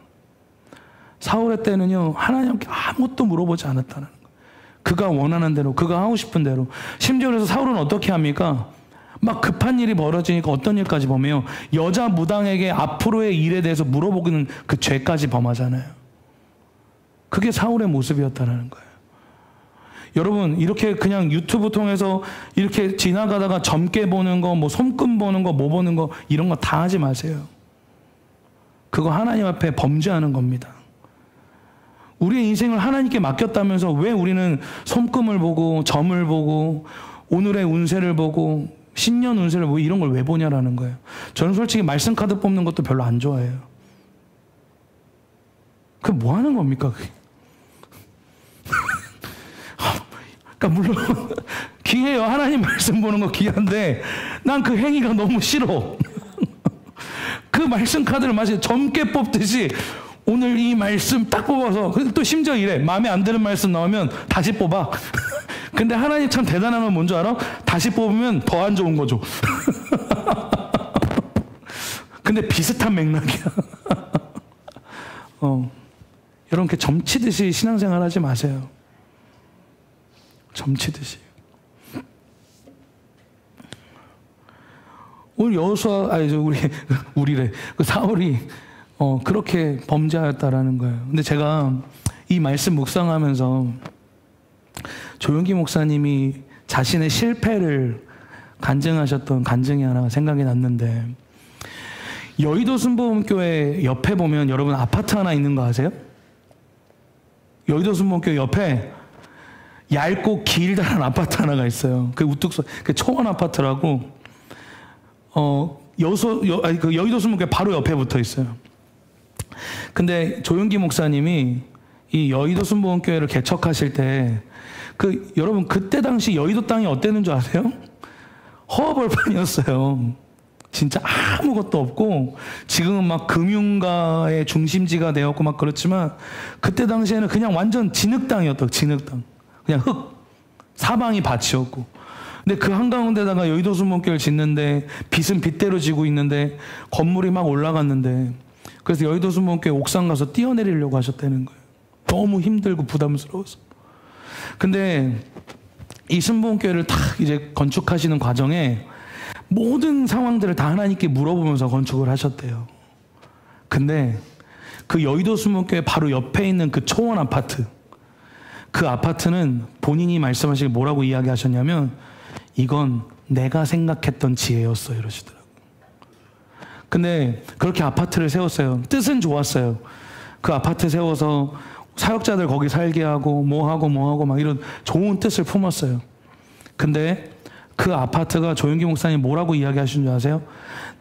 사울의 때는요, 하나님께 아무것도 물어보지 않았다는 거예요. 그가 원하는 대로, 그가 하고 싶은 대로. 심지어 그래서 사울은 어떻게 합니까? 막 급한 일이 벌어지니까 어떤 일까지 범해요? 여자 무당에게 앞으로의 일에 대해서 물어보는 그 죄까지 범하잖아요. 그게 사울의 모습이었다는 거예요. 여러분, 이렇게 그냥 유튜브 통해서 이렇게 지나가다가 점괘 보는 거, 뭐 손금 보는 거, 뭐 보는 거, 이런 거 다 하지 마세요. 그거 하나님 앞에 범죄하는 겁니다. 우리의 인생을 하나님께 맡겼다면서 왜 우리는 손금을 보고 점을 보고 오늘의 운세를 보고 신년 운세를 보고 이런 걸 왜 보냐라는 거예요. 저는 솔직히 말씀 카드 뽑는 것도 별로 안 좋아해요. 그 뭐 하는 겁니까 그게? 그러니까 물론 귀해요. 하나님 말씀 보는 거 귀한데 난 그 행위가 너무 싫어. 그 말씀 카드를 마치 점괘 뽑듯이 오늘 이 말씀 딱 뽑아서, 또 심지어 이래. 마음에 안 드는 말씀 나오면 다시 뽑아. 근데 하나님 참 대단한 건 뭔지 알아? 다시 뽑으면 더 안 좋은 거죠. 근데 비슷한 맥락이야. 이렇게 점치듯이 신앙생활 하지 마세요. 점치듯이. 오늘 여호수아, 우리래. 그 사울이 그렇게 범죄하였다라는 거예요. 근데 제가 이 말씀 묵상하면서 조용기 목사님이 자신의 실패를 간증하셨던 간증이 하나 생각이 났는데, 여의도 순복음교회 옆에 보면 여러분 아파트 하나 있는 거 아세요? 여의도 순복음교회 옆에 얇고 길다란 아파트 하나가 있어요. 그 우뚝서, 그 초원 아파트라고, 그 여의도 순복음교회 바로 옆에 붙어 있어요. 근데 조용기 목사님이 이 여의도 순복음교회를 개척하실 때, 여러분 그때 당시 여의도 땅이 어땠는 줄 아세요? 허허벌판이었어요. 진짜 아무것도 없고, 지금은 막 금융가의 중심지가 되었고 막 그렇지만, 그때 당시에는 그냥 완전 진흙땅이었다. 진흙땅. 그냥 흙. 사방이 밭이었고. 근데 그 한가운데다가 여의도 순복음교회를 짓는데 빚은 빚대로 지고 있는데 건물이 막 올라갔는데, 그래서 여의도 순복음교회 옥상 가서 뛰어내리려고 하셨다는 거예요. 너무 힘들고 부담스러워서. 근데 이 순복음교회를 딱 이제 건축하시는 과정에 모든 상황들을 다 하나님께 물어보면서 건축을 하셨대요. 근데 그 여의도 순복음교회 바로 옆에 있는 그 초원 아파트, 그 아파트는 본인이 말씀하시길 뭐라고 이야기하셨냐면, 이건 내가 생각했던 지혜였어 이러시더라고요. 근데 그렇게 아파트를 세웠어요. 뜻은 좋았어요. 그 아파트 세워서 사역자들 거기 살게 하고 뭐하고 막 이런 좋은 뜻을 품었어요. 근데 그 아파트가 조용기 목사님 뭐라고 이야기하신 줄 아세요?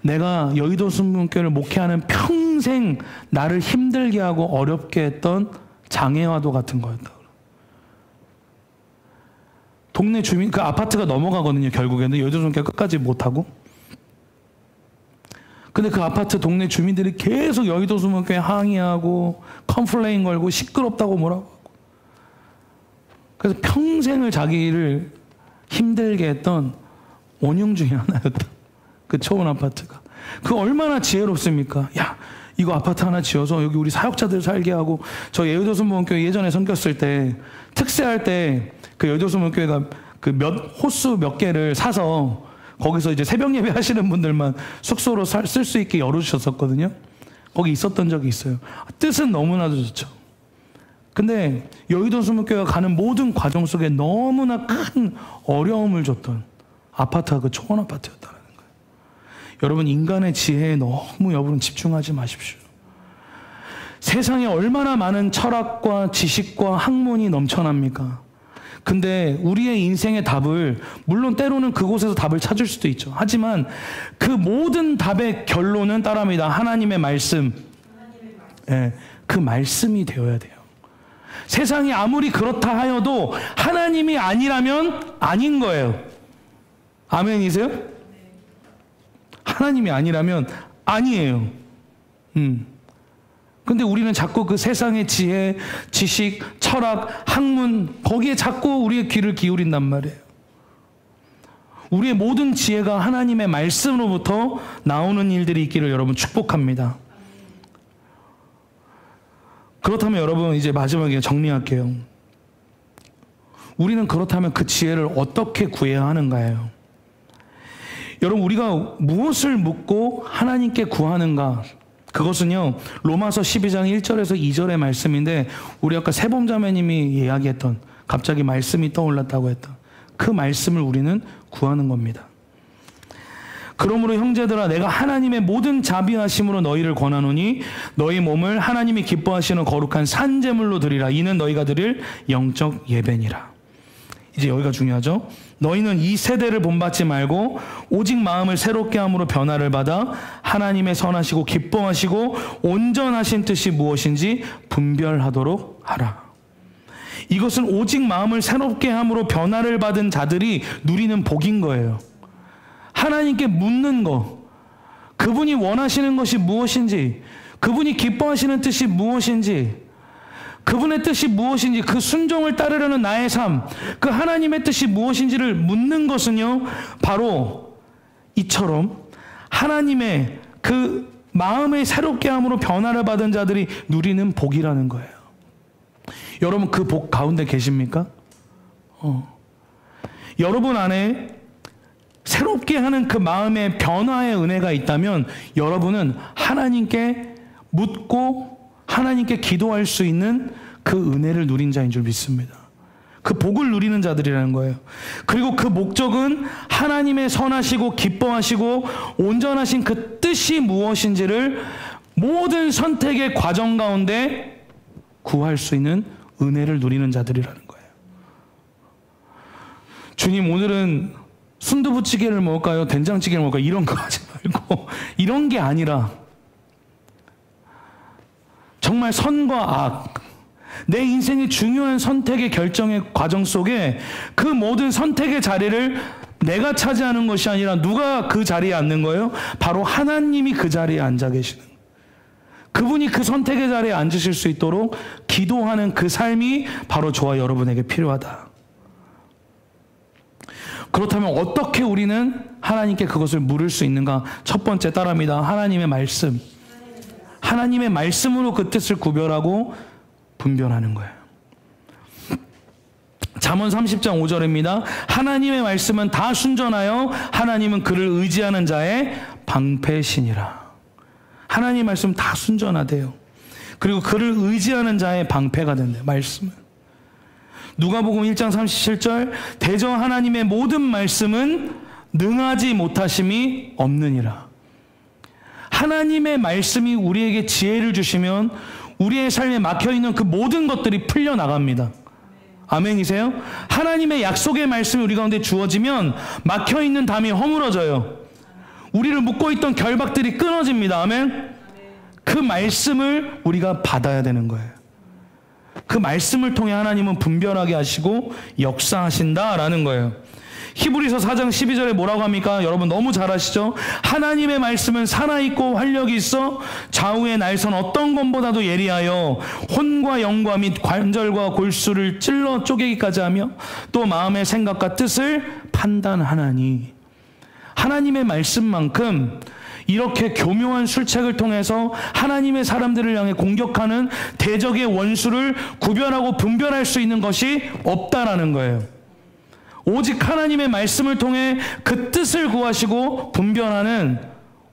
내가 여의도 순복음교회를 목회하는 평생 나를 힘들게 하고 어렵게 했던 장애화도 같은 거였다. 동네 주민, 그 아파트가 넘어가거든요 결국에는. 여의도 순복음교회 끝까지 못하고. 근데 그 아파트 동네 주민들이 계속 여의도 순복음교회 항의하고 컴플레인 걸고 시끄럽다고 뭐라고 하고. 그래서 평생을 자기를 힘들게 했던 원흉 중에 하나였다. 그 초원 아파트가. 그 얼마나 지혜롭습니까? 야, 이거 아파트 하나 지어서 여기 우리 사역자들 살게 하고. 저 여의도 순복음교회 예전에 섬겼을 때 특세할 때 그 여의도 순복음교회가 그 호수 몇 개를 사서 거기서 이제 새벽 예배 하시는 분들만 숙소로 쓸 수 있게 열어주셨었거든요. 거기 있었던 적이 있어요. 뜻은 너무나도 좋죠. 근데 여의도 순복음교회가 가는 모든 과정 속에 너무나 큰 어려움을 줬던 아파트가 그 초원 아파트였다는 거예요. 여러분, 인간의 지혜에 너무 여러분 집중하지 마십시오. 세상에 얼마나 많은 철학과 지식과 학문이 넘쳐납니까? 근데 우리의 인생의 답을, 물론 때로는 그곳에서 답을 찾을 수도 있죠. 하지만 그 모든 답의 결론은 따라합니다. 하나님의 말씀. 예, 그 말씀이 되어야 돼요. 세상이 아무리 그렇다 하여도 하나님이 아니라면 아닌 거예요. 아멘이세요? 하나님이 아니라면 아니에요. 근데 우리는 자꾸 그 세상의 지혜, 지식, 철학, 학문, 거기에 자꾸 우리의 귀를 기울인단 말이에요. 우리의 모든 지혜가 하나님의 말씀으로부터 나오는 일들이 있기를 여러분 축복합니다. 그렇다면 여러분, 이제 마지막에 정리할게요. 우리는 그렇다면 그 지혜를 어떻게 구해야 하는가예요. 여러분, 우리가 무엇을 묻고 하나님께 구하는가? 그것은요, 로마서 12장 1절에서 2절의 말씀인데, 우리 아까 세범자매님이 이야기했던, 갑자기 말씀이 떠올랐다고 했던 그 말씀을 우리는 구하는 겁니다. 그러므로 형제들아, 내가 하나님의 모든 자비하심으로 너희를 권하노니 너희 몸을 하나님이 기뻐하시는 거룩한 산제물로 드리라. 이는 너희가 드릴 영적 예배니라. 이제 여기가 중요하죠. 너희는 이 세대를 본받지 말고 오직 마음을 새롭게 함으로 변화를 받아 하나님의 선하시고 기뻐하시고 온전하신 뜻이 무엇인지 분별하도록 하라. 이것은 오직 마음을 새롭게 함으로 변화를 받은 자들이 누리는 복인 거예요. 하나님께 묻는 거, 그분이 원하시는 것이 무엇인지, 그분이 기뻐하시는 뜻이 무엇인지, 그분의 뜻이 무엇인지, 그 순종을 따르려는 나의 삶, 그 하나님의 뜻이 무엇인지를 묻는 것은요, 바로 이처럼 하나님의 그 마음의 새롭게 함으로 변화를 받은 자들이 누리는 복이라는 거예요. 여러분 그 복 가운데 계십니까? 여러분 안에 새롭게 하는 그 마음의 변화의 은혜가 있다면 여러분은 하나님께 묻고 하나님께 기도할 수 있는 그 은혜를 누린 자인 줄 믿습니다. 그 복을 누리는 자들이라는 거예요. 그리고 그 목적은 하나님의 선하시고 기뻐하시고 온전하신 그 뜻이 무엇인지를 모든 선택의 과정 가운데 구할 수 있는 은혜를 누리는 자들이라는 거예요. 주님, 오늘은 순두부찌개를 먹을까요? 된장찌개를 먹을까요? 이런 거 하지 말고 이런 게 아니라 정말 선과 악, 내 인생의 중요한 선택의 결정의 과정 속에 그 모든 선택의 자리를 내가 차지하는 것이 아니라 누가 그 자리에 앉는 거예요? 바로 하나님이 그 자리에 앉아 계시는, 그분이 그 선택의 자리에 앉으실 수 있도록 기도하는 그 삶이 바로 저와 여러분에게 필요하다. 그렇다면 어떻게 우리는 하나님께 그것을 물을 수 있는가? 첫 번째 따라합니다. 하나님의 말씀. 하나님의 말씀으로 그 뜻을 구별하고 분별하는 거예요. 잠언 30장 5절입니다. 하나님의 말씀은 다 순전하여 하나님은 그를 의지하는 자의 방패시니라. 하나님의 말씀은 다 순전하대요. 그리고 그를 의지하는 자의 방패가 된대요. 말씀은. 누가복음 1장 37절 대저 하나님의 모든 말씀은 능하지 못하심이 없느니라. 하나님의 말씀이 우리에게 지혜를 주시면 우리의 삶에 막혀있는 그 모든 것들이 풀려나갑니다. 아멘이세요? 하나님의 약속의 말씀이 우리 가운데 주어지면 막혀있는 담이 허물어져요. 우리를 묶고 있던 결박들이 끊어집니다. 아멘? 그 말씀을 우리가 받아야 되는 거예요. 그 말씀을 통해 하나님은 분별하게 하시고 역사하신다라는 거예요. 히브리서 4장 12절에 뭐라고 합니까? 여러분 너무 잘 아시죠? 하나님의 말씀은 살아있고 활력이 있어 좌우의 날선 어떤 것보다도 예리하여 혼과 영과 및 관절과 골수를 찔러 쪼개기까지 하며 또 마음의 생각과 뜻을 판단하나니. 하나님의 말씀만큼 이렇게 교묘한 술책을 통해서 하나님의 사람들을 향해 공격하는 대적의 원수를 구별하고 분별할 수 있는 것이 없다라는 거예요. 오직 하나님의 말씀을 통해 그 뜻을 구하시고 분별하는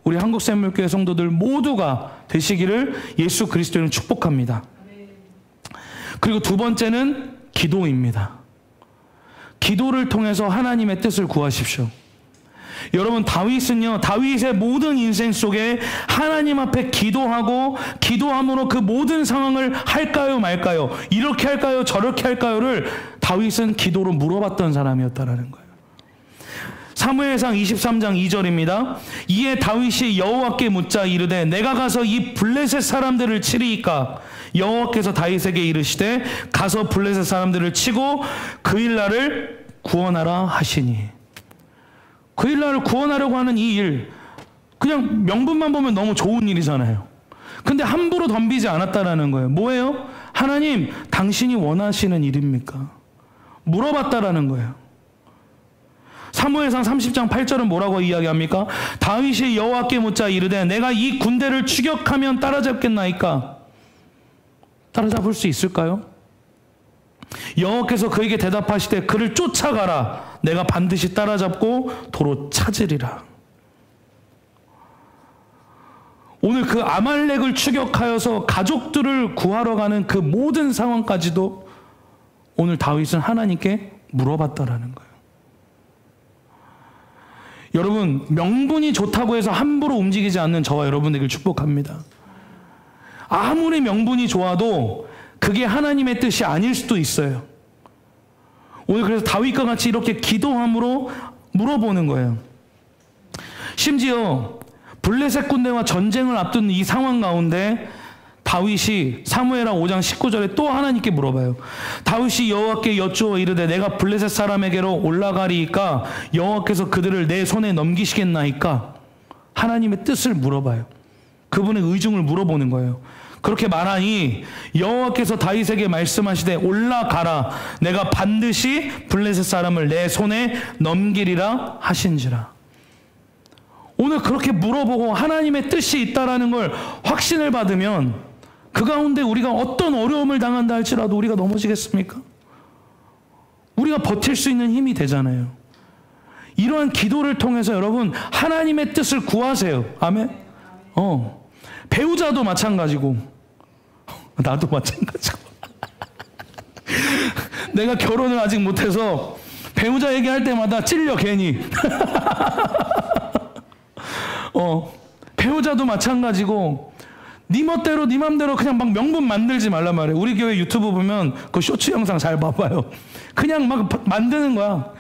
우리 한국샘물교회 성도들 모두가 되시기를 예수 그리스도는 축복합니다. 그리고 두 번째는 기도입니다. 기도를 통해서 하나님의 뜻을 구하십시오. 여러분 다윗은요, 다윗의 모든 인생 속에 하나님 앞에 기도하고 기도함으로 그 모든 상황을 할까요 말까요, 이렇게 할까요 저렇게 할까요를 다윗은 기도로 물어봤던 사람이었다라는 거예요. 사무엘상 23장 2절입니다. 이에 다윗이 여호와께 묻자 이르되 내가 가서 이 블레셋 사람들을 치리이까? 여호와께서 다윗에게 이르시되 가서 블레셋 사람들을 치고 그일라를 구원하라 하시니. 그일라를 구원하려고 하는 이 일, 그냥 명분만 보면 너무 좋은 일이잖아요. 근데 함부로 덤비지 않았다라는 거예요. 뭐예요? 하나님, 당신이 원하시는 일입니까? 물어봤다라는 거예요. 사무엘상 30장 8절은 뭐라고 이야기합니까? 다윗이 여호와께 묻자 이르되 내가 이 군대를 추격하면 따라잡겠나이까? 따라잡을 수 있을까요? 여호와께서 그에게 대답하시되 그를 쫓아가라. 내가 반드시 따라잡고 도로 찾으리라. 오늘 그 아말렉을 추격하여서 가족들을 구하러 가는 그 모든 상황까지도 오늘 다윗은 하나님께 물어봤다라는 거예요. 여러분, 명분이 좋다고 해서 함부로 움직이지 않는 저와 여러분에게 축복합니다. 아무리 명분이 좋아도 그게 하나님의 뜻이 아닐 수도 있어요. 오늘 그래서 다윗과 같이 이렇게 기도함으로 물어보는 거예요. 심지어 블레셋 군대와 전쟁을 앞둔 이 상황 가운데 다윗이 사무엘하 5장 19절에 또 하나님께 물어봐요. 다윗이 여호와께 여쭈어 이르되 내가 블레셋 사람에게로 올라가리이까 여호와께서 그들을 내 손에 넘기시겠나이까? 하나님의 뜻을 물어봐요. 그분의 의중을 물어보는 거예요. 그렇게 말하니 여호와께서 다윗에게 말씀하시되 올라가라 내가 반드시 블레셋 사람을 내 손에 넘기리라 하신지라. 오늘 그렇게 물어보고 하나님의 뜻이 있다라는 걸 확신을 받으면 그 가운데 우리가 어떤 어려움을 당한다 할지라도 우리가 넘어지겠습니까? 우리가 버틸 수 있는 힘이 되잖아요. 이러한 기도를 통해서 여러분 하나님의 뜻을 구하세요. 아멘? 배우자도 마찬가지고 나도 마찬가지고 내가 결혼을 아직 못해서 배우자 얘기할 때마다 찔려 괜히 배우자도 마찬가지고 네 멋대로 네 맘대로 그냥 막 명분 만들지 말란 말이에요. 우리 교회 유튜브 보면 그 쇼츠 영상 잘 봐봐요. 그냥 막 만드는 거야.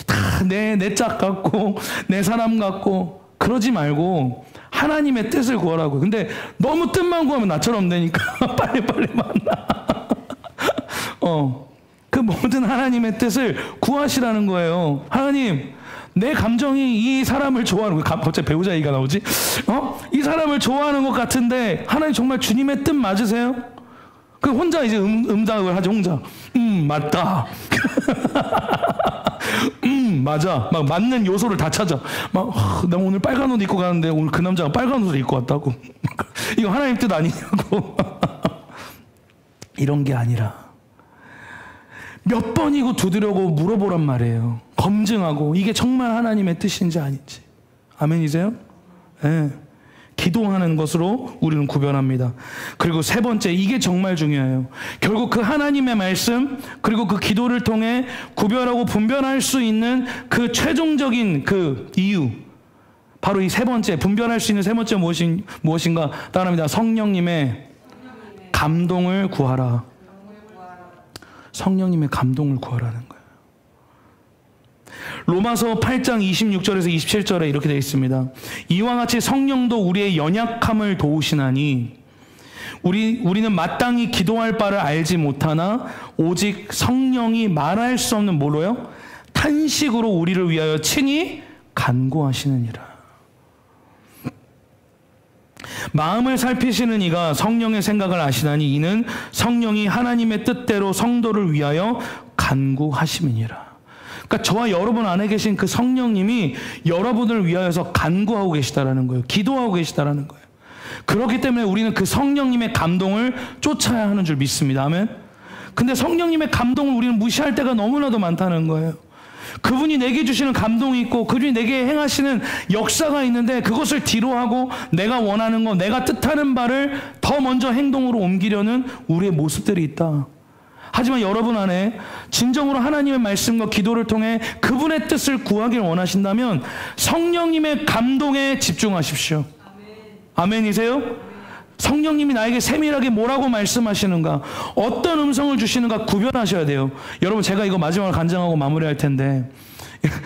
다 내 짝 같고 내 사람 같고 그러지 말고 하나님의 뜻을 구하라고. 근데 너무 뜻만 구하면 나처럼 되니까 빨리빨리 만나. 그 모든 하나님의 뜻을 구하시라는 거예요. 하나님 내 감정이 이 사람을 좋아하는 거 갑자기 배우자 얘기가 나오지? 이 사람을 좋아하는 것 같은데 하나님 정말 주님의 뜻 맞으세요? 그 혼자 이제 응답을 하죠. 혼자 맞다. 맞아. 막 맞는 요소를 다 찾아. 나 오늘 빨간 옷 입고 가는데 오늘 그 남자가 빨간 옷을 입고 왔다고. 이거 하나님 뜻 아니냐고. 이런 게 아니라 몇 번이고 두드려고 물어보란 말이에요. 검증하고 이게 정말 하나님의 뜻인지 아닌지. 아멘이세요? 네. 기도하는 것으로 우리는 구별합니다. 그리고 세 번째, 이게 정말 중요해요. 결국 그 하나님의 말씀 그리고 그 기도를 통해 구별하고 분별할 수 있는 그 최종적인 그 이유, 바로 이 세 번째, 분별할 수 있는 세 번째 무엇인가? 따라합니다. 성령님의 감동을 구하라. 성령님의 감동을 구하라는 거예요. 로마서 8장 26절에서 27절에 이렇게 되어 있습니다. 이와 같이 성령도 우리의 연약함을 도우시나니 우리는 마땅히 기도할 바를 알지 못하나 오직 성령이 말할 수 없는 뭐로요? 탄식으로 우리를 위하여 친히 간구하시느니라. 마음을 살피시는 이가 성령의 생각을 아시나니 이는 성령이 하나님의 뜻대로 성도를 위하여 간구하심이니라. 그러니까 저와 여러분 안에 계신 그 성령님이 여러분을 위하여서 간구하고 계시다라는 거예요. 기도하고 계시다라는 거예요. 그렇기 때문에 우리는 그 성령님의 감동을 쫓아야 하는 줄 믿습니다. 아멘. 근데 성령님의 감동을 우리는 무시할 때가 너무나도 많다는 거예요. 그분이 내게 주시는 감동이 있고 그분이 내게 행하시는 역사가 있는데 그것을 뒤로하고 내가 원하는 거, 내가 뜻하는 바를 더 먼저 행동으로 옮기려는 우리의 모습들이 있다. 하지만 여러분 안에 진정으로 하나님의 말씀과 기도를 통해 그분의 뜻을 구하길 원하신다면 성령님의 감동에 집중하십시오. 아멘이세요? 성령님이 나에게 세밀하게 뭐라고 말씀하시는가, 어떤 음성을 주시는가 구별하셔야 돼요. 여러분, 제가 이거 마지막으로 간증하고 마무리할 텐데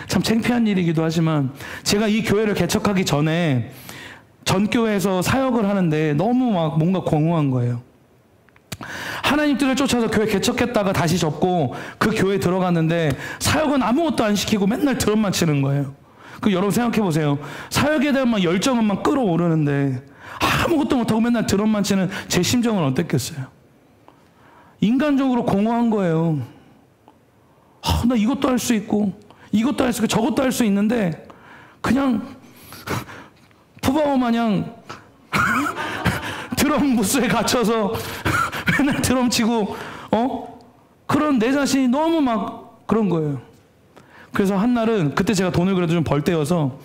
참 창피한 일이기도 하지만 제가 이 교회를 개척하기 전에 전 교회에서 사역을 하는데 너무 막 뭔가 공허한 거예요. 하나님 뜻을 쫓아서 교회 개척했다가 다시 접고 그 교회에 들어갔는데 사역은 아무것도 안 시키고 맨날 드럼만 치는 거예요. 그 여러분 생각해 보세요. 사역에 대한 막 열정은 막 끌어오르는데 아무것도 못하고 맨날 드럼만 치는 제 심정은 어땠겠어요? 인간적으로 공허한 거예요. 나 이것도 할 수 있고 이것도 할 수 있고 저것도 할 수 있는데 그냥 푸바오 마냥 드럼 부스에 갇혀서 맨날 드럼 치고 그런 내 자신이 너무 막 그런 거예요. 그래서 한날은 그때 제가 돈을 그래도 좀 벌 때여서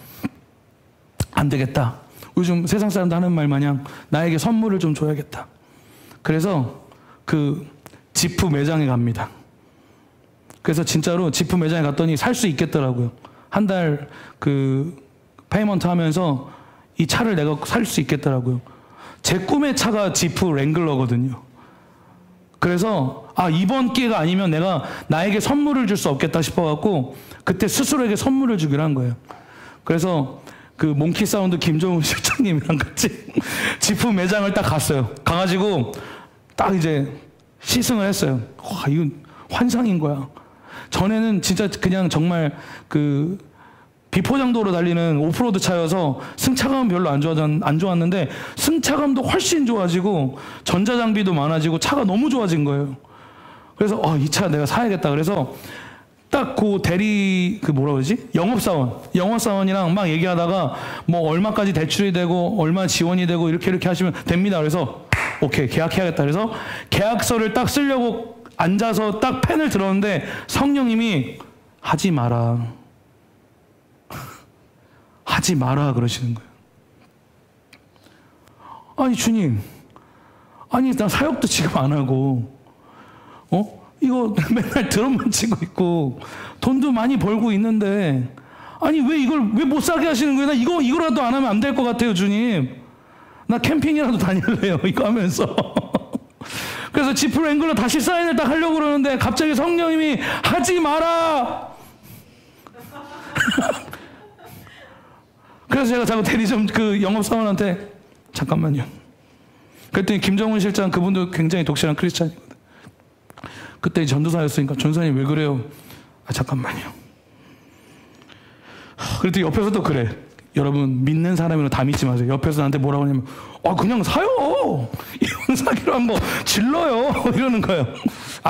안 되겠다. 요즘 세상 사람들 하는 말 마냥 나에게 선물을 좀 줘야겠다. 그래서 그 지프 매장에 갑니다. 그래서 진짜로 지프 매장에 갔더니 살 수 있겠더라고요. 한 달 그 페이먼트 하면서 이 차를 내가 살 수 있겠더라고요. 제 꿈의 차가 지프 랭글러거든요. 그래서 이번 기회가 아니면 내가 나에게 선물을 줄 수 없겠다 싶어갖고 그때 스스로에게 선물을 주기로 한 거예요. 그래서 그 몽키 사운드 김정훈 실장님이랑 같이 지프 매장을 딱 갔어요. 가가지고 딱 이제 시승을 했어요. 와, 이건 환상인 거야. 전에는 진짜 그냥 정말 그 비포장도로 달리는 오프로드 차여서 승차감은 별로 안 좋았는데 승차감도 훨씬 좋아지고 전자장비도 많아지고 차가 너무 좋아진 거예요. 그래서 이 차 내가 사야겠다. 그래서 딱 그 대리 그 뭐라 그러지? 영업사원이랑 막 얘기하다가 뭐 얼마까지 대출이 되고 얼마 지원이 되고 이렇게 하시면 됩니다. 그래서 오케이, 계약해야겠다. 그래서 계약서를 딱 쓰려고 앉아서 딱 펜을 들었는데 성령님이 하지 마라. 하지 마라 그러시는 거예요. 아니 주님, 아니 나 사역도 지금 안 하고 이거 맨날 드럼만 치고 있고 돈도 많이 벌고 있는데 아니 왜 이걸 왜 못 사게 하시는 거예요? 나 이거라도 안 하면 안 될 것 같아요 주님. 나 캠핑이라도 다닐래요 이거 하면서. 그래서 지프 랭글러 다시 사인을 딱 하려고 그러는데 갑자기 성령님이 하지 마라. 그래서 제가 자꾸 대리점 그 영업사원한테 잠깐만요. 그랬더니 김정훈 실장 그분도 굉장히 독실한 크리스찬이거든. 그때 전도사였으니까 전도사님 왜 그래요? 잠깐만요. 그랬더니 옆에서도 그래. 여러분 믿는 사람이면 다 믿지 마세요. 옆에서 나한테 뭐라고 하냐면 그냥 사요. 이건 사기로 한 거 질러요. 이러는 거예요.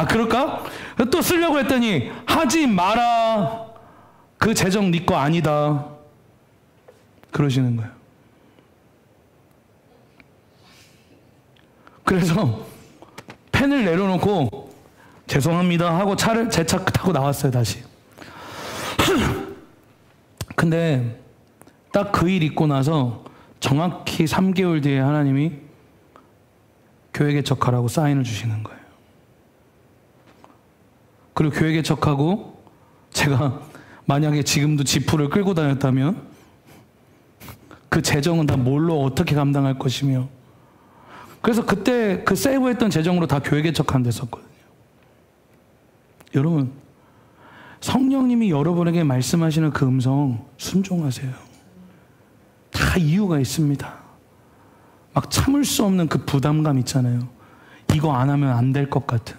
그럴까? 또 쓰려고 했더니 하지 마라. 그 재정 네 거 아니다. 그러시는 거예요. 그래서 펜을 내려놓고 죄송합니다 하고 제 차 타고 나왔어요 다시. 근데 딱 그 일 있고 나서 정확히 3개월 뒤에 하나님이 교회 개척하라고 사인을 주시는 거예요. 그리고 교회 개척하고 제가 만약에 지금도 지프를 끌고 다녔다면 그 재정은 다 뭘로 어떻게 감당할 것이며, 그래서 그때 그 세이브했던 재정으로 다 교회 개척한 데였거든요. 여러분, 성령님이 여러분에게 말씀하시는 그 음성 순종하세요. 다 이유가 있습니다. 막 참을 수 없는 그 부담감 있잖아요. 이거 안 하면 안 될 것 같은.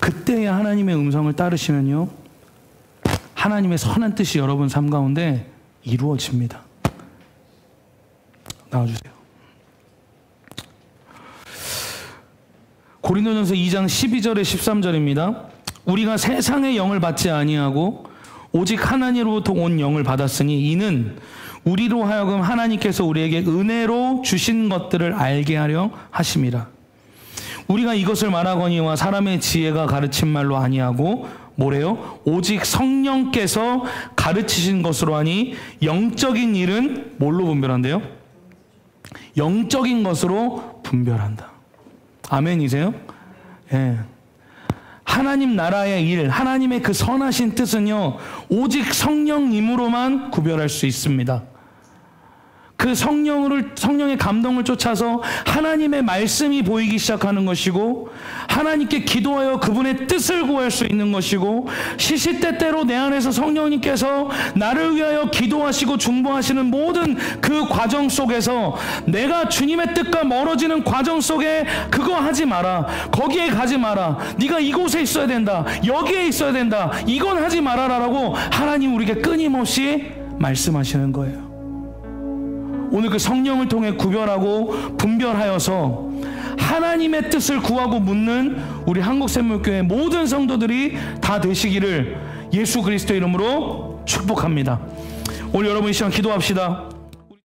그때야 하나님의 음성을 따르시면요, 하나님의 선한 뜻이 여러분 삶 가운데 이루어집니다. 나와주세요. 고린도전서 2장 12절에 13절입니다. 우리가 세상의 영을 받지 아니하고 오직 하나님으로부터 온 영을 받았으니 이는 우리로 하여금 하나님께서 우리에게 은혜로 주신 것들을 알게 하려 하심이라. 우리가 이것을 말하거니와 사람의 지혜가 가르친 말로 아니하고 뭐래요? 오직 성령께서 가르치신 것으로 하니 영적인 일은 뭘로 분별한대요? 영적인 것으로 분별한다. 아멘이세요? 예. 하나님 나라의 일, 하나님의 그 선하신 뜻은요, 오직 성령님으로만 구별할 수 있습니다. 그 성령의 감동을 쫓아서 하나님의 말씀이 보이기 시작하는 것이고, 하나님께 기도하여 그분의 뜻을 구할 수 있는 것이고, 시시때때로 내 안에서 성령님께서 나를 위하여 기도하시고 중보하시는 모든 그 과정 속에서 내가 주님의 뜻과 멀어지는 과정 속에 그거 하지 마라, 거기에 가지 마라, 네가 이곳에 있어야 된다, 여기에 있어야 된다, 이건 하지 말아라라고 하나님 우리에게 끊임없이 말씀하시는 거예요. 오늘 그 성령을 통해 구별하고 분별하여서 하나님의 뜻을 구하고 묻는 우리 한국샘물교회 모든 성도들이 다 되시기를 예수 그리스도 이름으로 축복합니다. 오늘 여러분 이 시간 기도합시다.